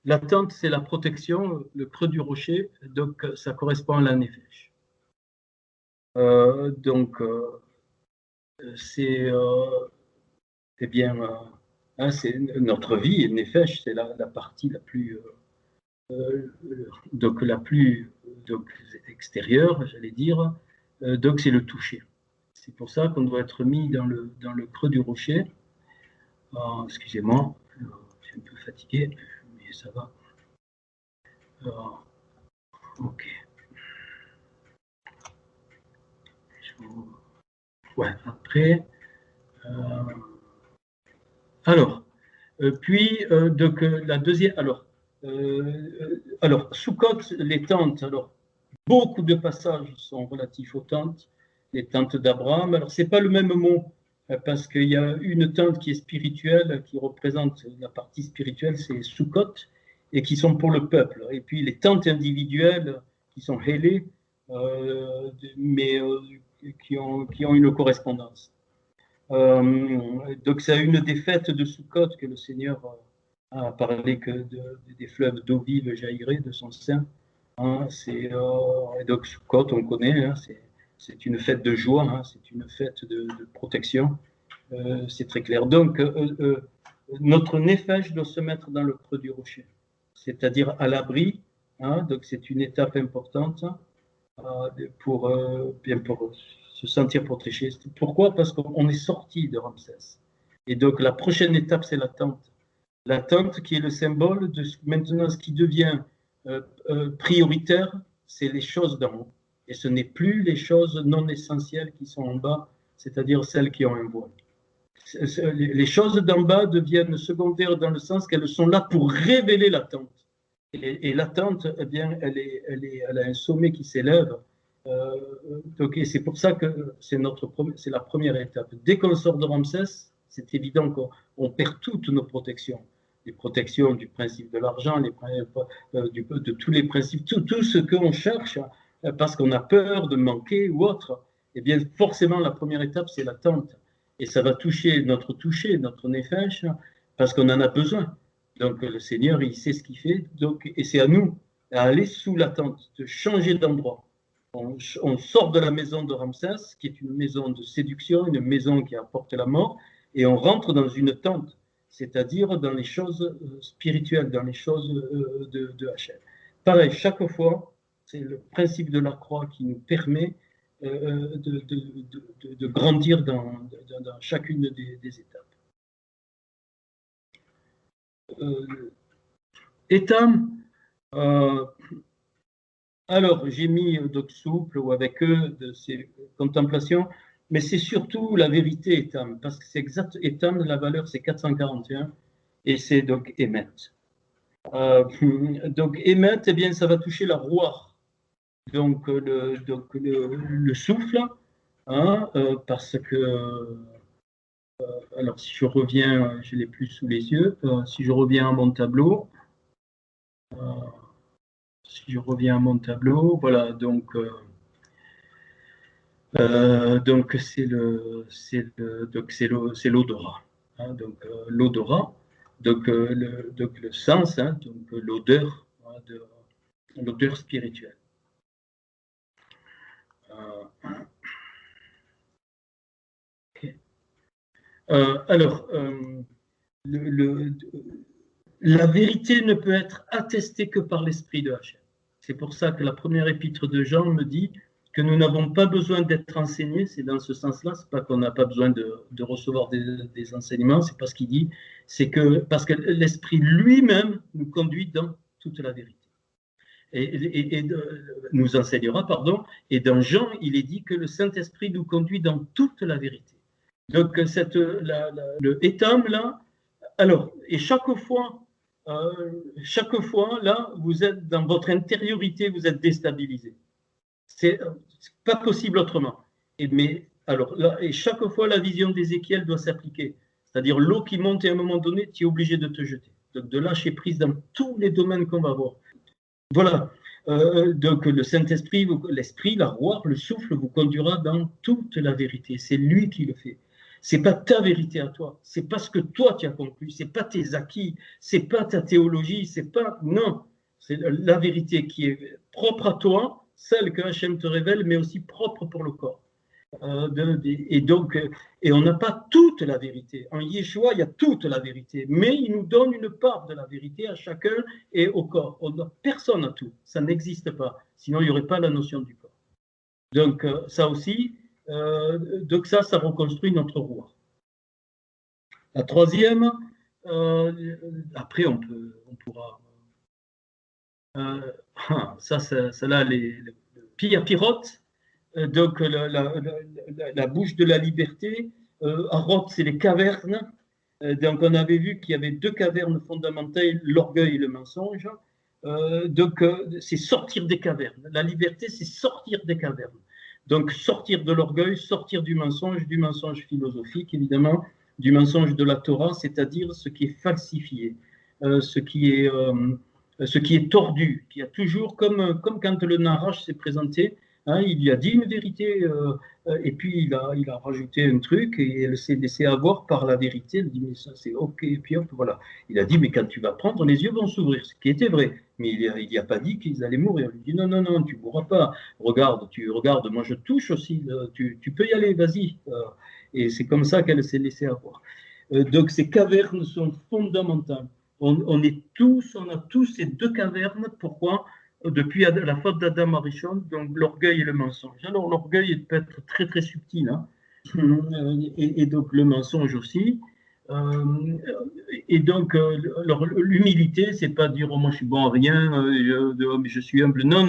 L'attente, c'est la protection, le creux du rocher, donc ça correspond à la nefesh. Donc, c'est eh bien, hein, c'est notre vie, nefesh, c'est la partie la plus, donc la plus donc, extérieure, j'allais dire. Donc, c'est le toucher. C'est pour ça qu'on doit être mis dans le creux du rocher. Excusez-moi, je suis un peu fatigué, mais ça va. Ok. Ouais, après. Alors, puis, donc, la deuxième. Alors, Sukkot, les tentes. Alors, beaucoup de passages sont relatifs aux tentes, les tentes d'Abraham. Alors, ce n'est pas le même mot, parce qu'il y a une tente qui est spirituelle, qui représente la partie spirituelle, c'est Sukkot, et qui sont pour le peuple. Et puis, les tentes individuelles, qui sont Hélé, mais qui ont une correspondance. Donc, c'est une des fêtes de Sukkot que le Seigneur a parlé que des fleuves d'eau vive jailliraient de son sein. Hein, donc, Sukkot, on connaît, hein, c'est une fête de joie, hein, c'est une fête de protection. C'est très clair. Donc, notre nefesh doit se mettre dans le creux du rocher, c'est-à-dire à l'abri. Hein, donc, c'est une étape importante pour se sentir protégé. Pourquoi? Parce qu'on est sorti de Ramsès. Et donc, la prochaine étape, c'est l'attente. L'attente qui est le symbole de maintenant ce qui devient prioritaire, c'est les choses d'en haut. Et ce n'est plus les choses non essentielles qui sont en bas, c'est-à-dire celles qui ont un voile. Les choses d'en bas deviennent secondaires dans le sens qu'elles sont là pour révéler l'attente. Et l'attente, eh bien, elle a un sommet qui s'élève. Donc, et c'est pour ça que c'est la première étape. Dès qu'on sort de Ramsès, c'est évident qu'on perd toutes nos protections. Les protections du principe de l'argent, de tous les principes, tout ce qu'on cherche, parce qu'on a peur de manquer ou autre. Eh bien, forcément, la première étape, c'est l'attente. Et ça va toucher, notre nefesh, parce qu'on en a besoin. Donc, le Seigneur, il sait ce qu'il fait. Donc, et c'est à nous, à aller sous l'attente, de changer d'endroit. On sort de la maison de Ramsès, qui est une maison de séduction, une maison qui apporte la mort, et on rentre dans une tente. c'est-à-dire dans les choses spirituelles, dans les choses de Hachem. Pareil, chaque fois, c'est le principe de la croix qui nous permet de grandir dans chacune des étapes. Étam, alors j'ai mis d'autres souples ou avec eux de ces contemplations, mais c'est surtout la vérité Étam, parce que c'est exact, Étam, la valeur c'est 441, et c'est donc Émet. Donc Émet, eh bien ça va toucher la roire, donc le souffle, hein, parce que alors si je reviens, je l'ai plus sous les yeux, si je reviens à mon tableau, voilà, donc c'est l'odorat, hein, donc l'odorat, donc le sens, hein, donc l'odeur, hein, l'odeur spirituelle. Okay. Alors, la vérité ne peut être attestée que par l'esprit de Hachem. C'est pour ça que la première épître de Jean me dit que nous n'avons pas besoin d'être enseignés, c'est dans ce sens-là, c'est pas qu'on n'a pas besoin de recevoir des enseignements, c'est parce qu'il dit, parce que l'esprit lui-même nous conduit dans toute la vérité. Et nous enseignera, pardon, et dans Jean, il est dit que le Saint-Esprit nous conduit dans toute la vérité. Donc, le étam, là, alors, et chaque fois, là, vous êtes dans votre intériorité, vous êtes déstabilisé. C'est pas possible autrement. Alors, là, et chaque fois, la vision d'Ézéchiel doit s'appliquer. C'est-à-dire, l'eau qui monte, et à un moment donné, tu es obligé de te jeter. Donc, de lâcher prise dans tous les domaines qu'on va voir. Voilà. Donc, le Saint-Esprit, l'Esprit, la roire, le souffle vous conduira dans toute la vérité. C'est lui qui le fait. C'est pas ta vérité à toi, c'est pas ce que toi tu as conclu, c'est pas tes acquis, c'est pas ta théologie, c'est pas, non, c'est la vérité qui est propre à toi, celle que Hachem te révèle, mais aussi propre pour le corps. Et on n'a pas toute la vérité. En Yeshua, il y a toute la vérité, mais il nous donne une part de la vérité à chacun et au corps. Personne n'a tout, ça n'existe pas, sinon il n'y aurait pas la notion du corps. Donc ça aussi, donc ça reconstruit notre roi. La troisième, après on pourra. Ça les pirotes, donc la bouche de la liberté. Arot, c'est les cavernes. Donc on avait vu qu'il y avait deux cavernes fondamentales, l'orgueil et le mensonge. Donc c'est sortir des cavernes. La liberté, c'est sortir des cavernes. Donc sortir de l'orgueil, sortir du mensonge philosophique évidemment, du mensonge de la Torah, c'est-à-dire ce qui est falsifié, ce qui est tordu, qui a toujours, comme quand le Nahash s'est présenté, hein, il a dit une vérité et puis il a rajouté un truc et elle s'est laissée avoir par la vérité. Elle dit mais ça c'est ok, et puis hop, voilà. Il a dit mais quand tu vas prendre, les yeux vont s'ouvrir, ce qui était vrai. Mais il n'y a pas dit qu'ils allaient mourir. Il lui dit non, tu ne mourras pas. Regarde, moi je touche aussi, tu peux y aller, vas-y. Et c'est comme ça qu'elle s'est laissée avoir. Donc ces cavernes sont fondamentales. On a tous ces deux cavernes. Pourquoi? Depuis la faute d'Adam Arishon, donc l'orgueil et le mensonge. Alors l'orgueil peut être très très subtil, hein, et donc le mensonge aussi. Et donc l'humilité, c'est pas dire oh, moi je suis bon à rien, je suis humble. Non.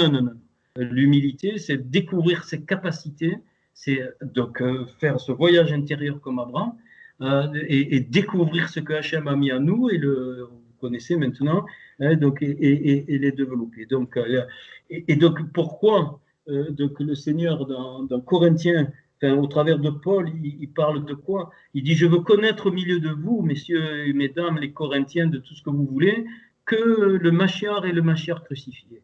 L'humilité, c'est découvrir ses capacités, c'est donc faire ce voyage intérieur comme Abraham et découvrir ce que Hachem a mis à nous et vous connaissez maintenant. Hein, donc, et les développer. Donc, donc pourquoi donc le Seigneur dans Corinthiens, enfin, au travers de Paul, il parle de quoi? Il dit, je veux connaître au milieu de vous, messieurs et mesdames, les Corinthiens, de tout ce que vous voulez, que le Machiar est le Machiar crucifié.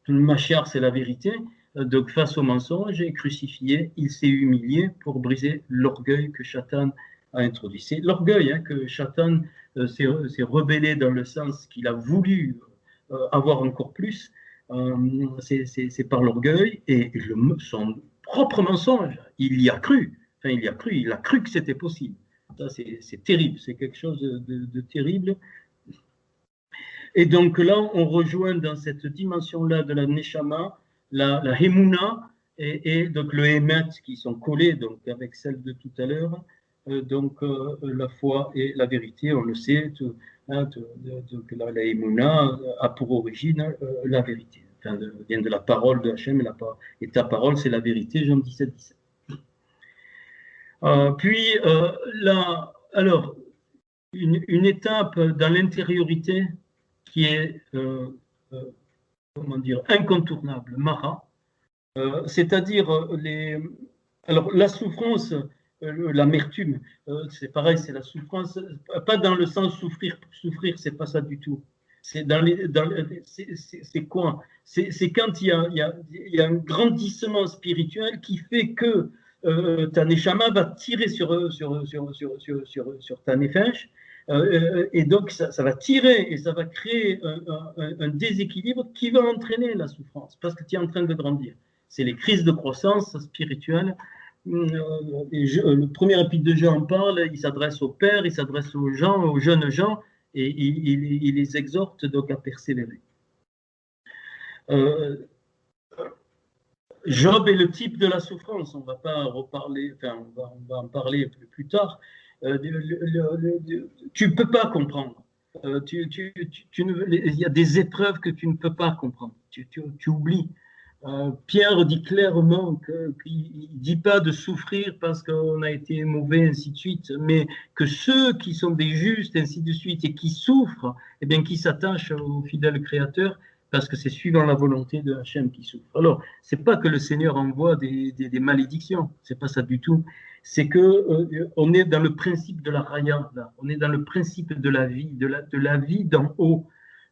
Le Machiar, c'est la vérité. Donc, face au mensonge, et crucifié, il s'est humilié pour briser l'orgueil que Satan a introduit. C'est l'orgueil hein, que Satan s'est rebellé dans le sens qu'il a voulu avoir encore plus. C'est par l'orgueil et son propre mensonge. Il y a cru. Enfin, il a cru que c'était possible. Ça, c'est terrible, c'est quelque chose de terrible. Et donc là, on rejoint dans cette dimension-là de la Neshama, la Hemuna et donc le Emet qui sont collés donc, avec celle de tout à l'heure. Donc la foi et la vérité, on le sait, donc la Hemuna a pour origine la vérité. Enfin, vient de la parole de Hachem et ta parole, c'est la vérité, Jean 17, 17. Puis là, alors, une étape dans l'intériorité qui est comment dire, incontournable, Mara, c'est-à-dire alors la souffrance, l'amertume, c'est pareil, c'est la souffrance, pas dans le sens souffrir pour souffrir, c'est pas ça du tout. C'est quoi? C'est quand il y a un grandissement spirituel qui fait que ta neshama va tirer sur ta nefesh, et donc ça va tirer et ça va créer un déséquilibre qui va entraîner la souffrance parce que tu es en train de grandir. C'est les crises de croissance spirituelle. Le premier épître de Jean en parle, il s'adresse aux pères, il s'adresse aux gens, aux jeunes gens, et il les exhorte donc à persévérer. Job est le type de la souffrance, on ne va pas reparler, enfin on va en parler plus tard. Tu ne peux pas comprendre. Il y a des épreuves que tu ne peux pas comprendre. Tu oublies. Pierre dit clairement qu'il ne dit pas de souffrir parce qu'on a été mauvais, ainsi de suite, mais que ceux qui sont des justes, ainsi de suite, et qui souffrent, eh bien, qui s'attachent au fidèle Créateur, parce que c'est suivant la volonté de Hachem qui souffre. Alors, ce n'est pas que le Seigneur envoie des malédictions, ce n'est pas ça du tout. C'est qu'on est dans le principe de la raya, là. On est dans le principe de la vie, de la vie d'en haut.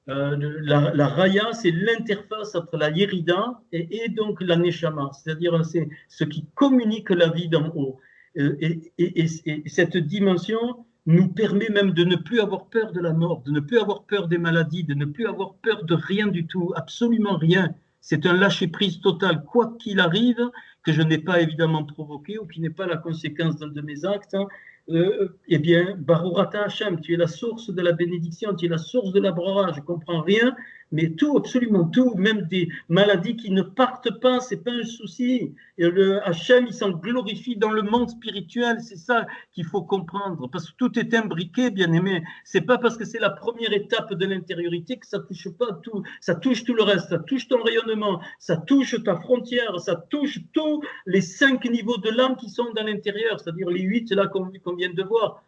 La raya, c'est l'interface entre la Yerida et donc la Neshama, c'est-à-dire c'est ce qui communique la vie d'en haut. Et cette dimension nous permet même de ne plus avoir peur de la mort, de ne plus avoir peur des maladies, de ne plus avoir peur de rien du tout, absolument rien. C'est un lâcher-prise total, quoi qu'il arrive, que je n'ai pas évidemment provoqué ou qui n'est pas la conséquence d'un de mes actes. Eh bien, Barurata Hachem, tu es la source de la bénédiction, tu es la source de la brora, je ne comprends rien, mais tout, absolument tout, même des maladies qui ne partent pas, ce n'est pas un souci. Et le Hachem, il s'en glorifie dans le monde spirituel, c'est ça qu'il faut comprendre, parce que tout est imbriqué, bien aimé. Ce n'est pas parce que c'est la première étape de l'intériorité que ça ne touche pas tout, ça touche tout le reste, ça touche ton rayonnement, ça touche ta frontière, ça touche tous les 5 niveaux de l'âme qui sont dans l'intérieur, c'est-à-dire les 8 là qu'on vient de voir.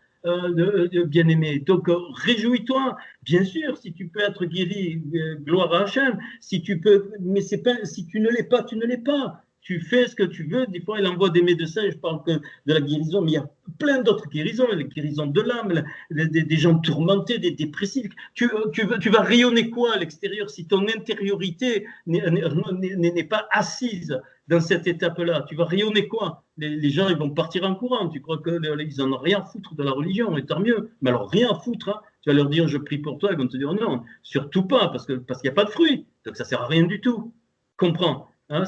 Bien-aimé. Donc, réjouis-toi. Bien sûr, si tu peux être guéri, gloire à Hachem. Si tu peux, mais c'est pas, si tu ne l'es pas, tu ne l'es pas. Tu fais ce que tu veux. Des fois, il envoie des médecins, je parle que de la guérison, mais il y a plein d'autres guérisons, les guérisons de l'âme, des gens tourmentés, des dépressifs. Tu vas rayonner quoi à l'extérieur si ton intériorité n'est pas assise dans cette étape-là? Tu vas rayonner quoi? Les gens, ils vont partir en courant. Tu crois qu'ils n'en ont rien à foutre de la religion, et tant mieux. Mais alors, rien à foutre. Hein. Tu vas leur dire, je prie pour toi, ils vont te dire, non, surtout pas, parce qu'il n'y a pas de fruits. Donc, ça ne sert à rien du tout. Comprends? Hein,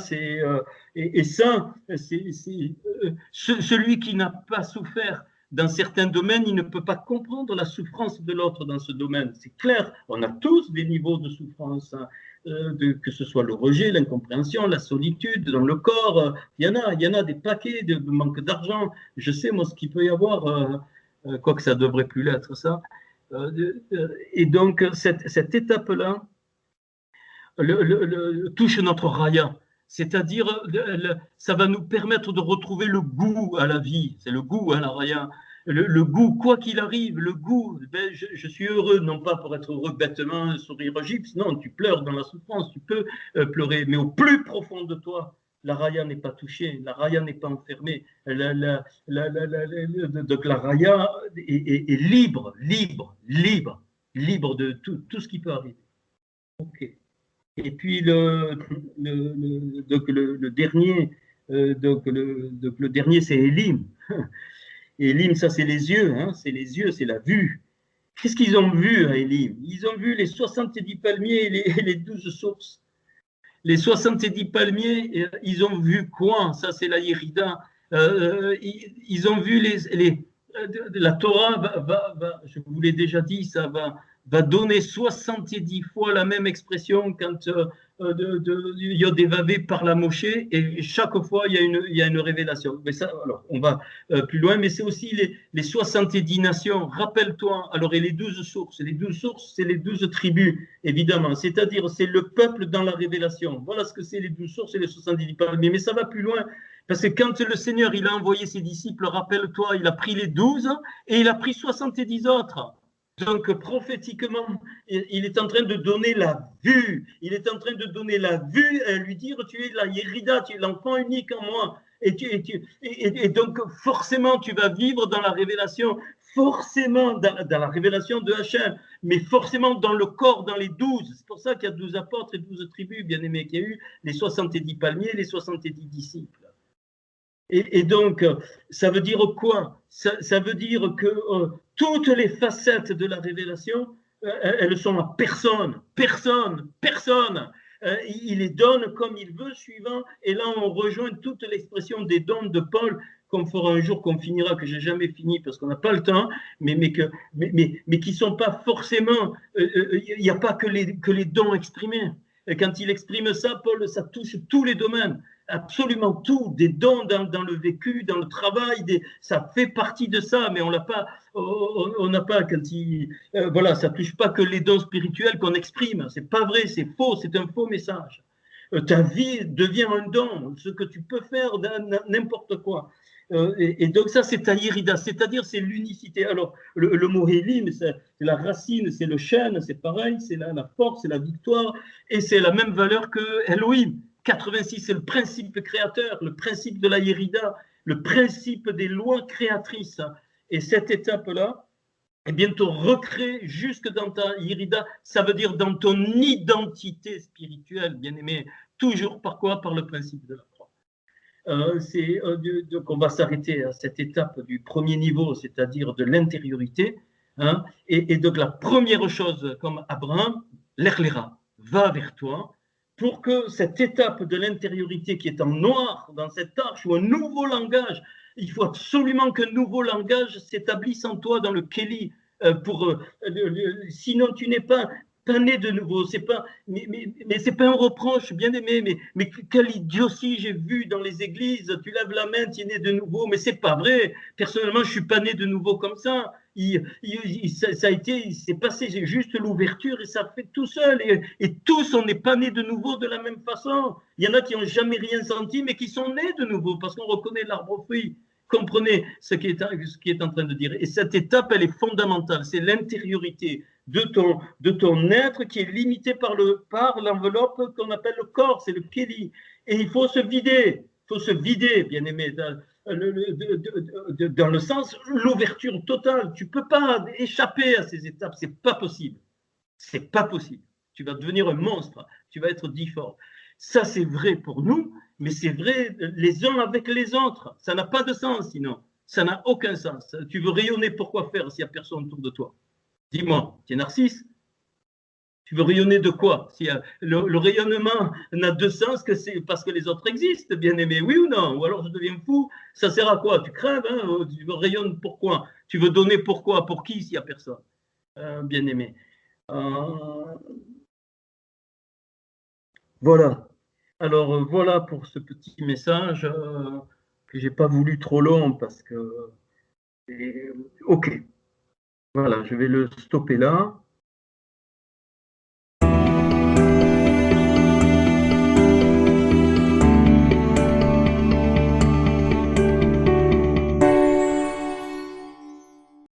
et ça, celui qui n'a pas souffert dans certains domaines, il ne peut pas comprendre la souffrance de l'autre dans ce domaine. C'est clair, on a tous des niveaux de souffrance, hein, que ce soit le rejet, l'incompréhension, la solitude dans le corps. Il y en a des paquets de manque d'argent. Je sais, moi, ce qu'il peut y avoir, quoique ça ne devrait plus l'être, ça. Et donc, cette étape-là touche notre raya. C'est-à-dire, ça va nous permettre de retrouver le goût à la vie. C'est le goût, hein, la raya. Le goût, quoi qu'il arrive, le goût. Ben, je suis heureux, non pas pour être heureux bêtement, sourire gypse. Non, tu pleures dans la souffrance, tu peux pleurer. Mais au plus profond de toi, la raya n'est pas touchée, la raya n'est pas enfermée. Donc la raya est libre de tout ce qui peut arriver. Ok. Et puis le dernier, le dernier, c'est Elim. Elim, ça c'est les yeux, hein, c'est la vue. Qu'est-ce qu'ils ont vu à Elim? Ils ont vu les 70 palmiers et les 12 sources. Les 70 palmiers, ils ont vu quoi? Ça c'est la Yerida. Ils ont vu la Torah je vous l'ai déjà dit, ça va donner 70 fois la même expression quand Yod et Vavé parle à Moshe, et chaque fois il y a une révélation. Mais ça, alors, on va plus loin, mais c'est aussi les 70 nations. Rappelle-toi, alors, et les 12 sources. Les 12 sources, c'est les 12 tribus, évidemment. C'est-à-dire, c'est le peuple dans la révélation. Voilà ce que c'est les 12 sources et les 70 palmiers. Mais ça va plus loin. Parce que quand le Seigneur il a envoyé ses disciples, rappelle-toi, il a pris les 12 et il a pris 70 autres. Donc, prophétiquement, il est en train de donner la vue. Il est en train de donner la vue et lui dire, tu es la Yérida, tu es l'enfant unique en moi. Et donc, forcément, tu vas vivre dans la révélation, forcément dans la révélation de Hachem, mais forcément dans le corps, dans les 12. C'est pour ça qu'il y a 12 apôtres et 12 tribus, bien aimés, qu'il y a eu les 70 palmiers, les 70 disciples. Et donc, ça veut dire quoi? Ça veut dire que toutes les facettes de la révélation, elles sont à personne. Il les donne comme il veut, suivant. Et là, on rejoint toute l'expression des dons de Paul, qu'on fera un jour, qu'on finira, que j'ai jamais fini parce qu'on n'a pas le temps, mais qui sont pas forcément. Il n'y a pas que les dons exprimés. Et quand il exprime ça, Paul, ça touche tous les domaines. Absolument tout, des dons dans le vécu, dans le travail, ça fait partie de ça, mais on n'a pas, quand voilà, ça touche pas que les dons spirituels qu'on exprime. C'est pas vrai, c'est faux, c'est un faux message. Ta vie devient un don, ce que tu peux faire, n'importe quoi. Et donc ça, c'est ta Yérida, c'est-à-dire c'est l'unicité. Alors, le mot Elim, c'est la racine, c'est le chêne, c'est pareil, c'est la force, c'est la victoire, et c'est la même valeur que Elohim. 86, c'est le principe créateur, le principe de la Yérida, le principe des lois créatrices. Et cette étape-là est bientôt recréée jusque dans ta Yérida, ça veut dire dans ton identité spirituelle, bien aimé. Toujours par quoi? Par le principe de la croix. Donc on va s'arrêter à cette étape du premier niveau, c'est-à-dire de l'intériorité. Hein, et donc la première chose, comme Abraham, l'Echlera, va vers toi, pour que cette étape de l'intériorité qui est en noir dans cette arche, ou un nouveau langage, il faut absolument qu'un nouveau langage s'établisse en toi dans le Kéli, sinon tu n'es pas né de nouveau. C'est pas, mais c'est pas un reproche, bien aimé, mais quelle idiotie j'ai vu dans les églises, tu lèves la main, tu es né de nouveau, mais c'est pas vrai. Personnellement, je suis pas né de nouveau comme ça. Ça a été, il s'est passé juste l'ouverture et ça fait tout seul. Et tous, on n'est pas nés de nouveau de la même façon. Il y en a qui n'ont jamais rien senti, mais qui sont nés de nouveau parce qu'on reconnaît l'arbre aux fruits. Comprenez ce qui est en train de dire. Et cette étape, elle est fondamentale. C'est l'intériorité de ton être qui est limité par l'enveloppe qu'on appelle le corps, c'est le Kéli. Et il faut se vider, bien aimé. Dans le sens l'ouverture totale. Tu ne peux pas échapper à ces étapes, c'est pas possible. C'est pas possible. Tu vas devenir un monstre, tu vas être difforme. Ça, c'est vrai pour nous, mais c'est vrai les uns avec les autres. Ça n'a pas de sens sinon. Ça n'a aucun sens. Tu veux rayonner, pourquoi faire s'il n'y a personne autour de toi? Dis-moi, tu es narcisse? Tu veux rayonner de quoi? Si le rayonnement n'a de sens que c'est parce que les autres existent, bien aimé, oui ou non? Ou alors je deviens fou, ça sert à quoi? Tu crèves, hein? Tu rayonnes pourquoi? Tu veux donner pourquoi? Pour qui s'il n'y a personne? Bien aimé. Voilà. Alors voilà pour ce petit message que j'ai pas voulu trop long parce que ok. Voilà, je vais le stopper là.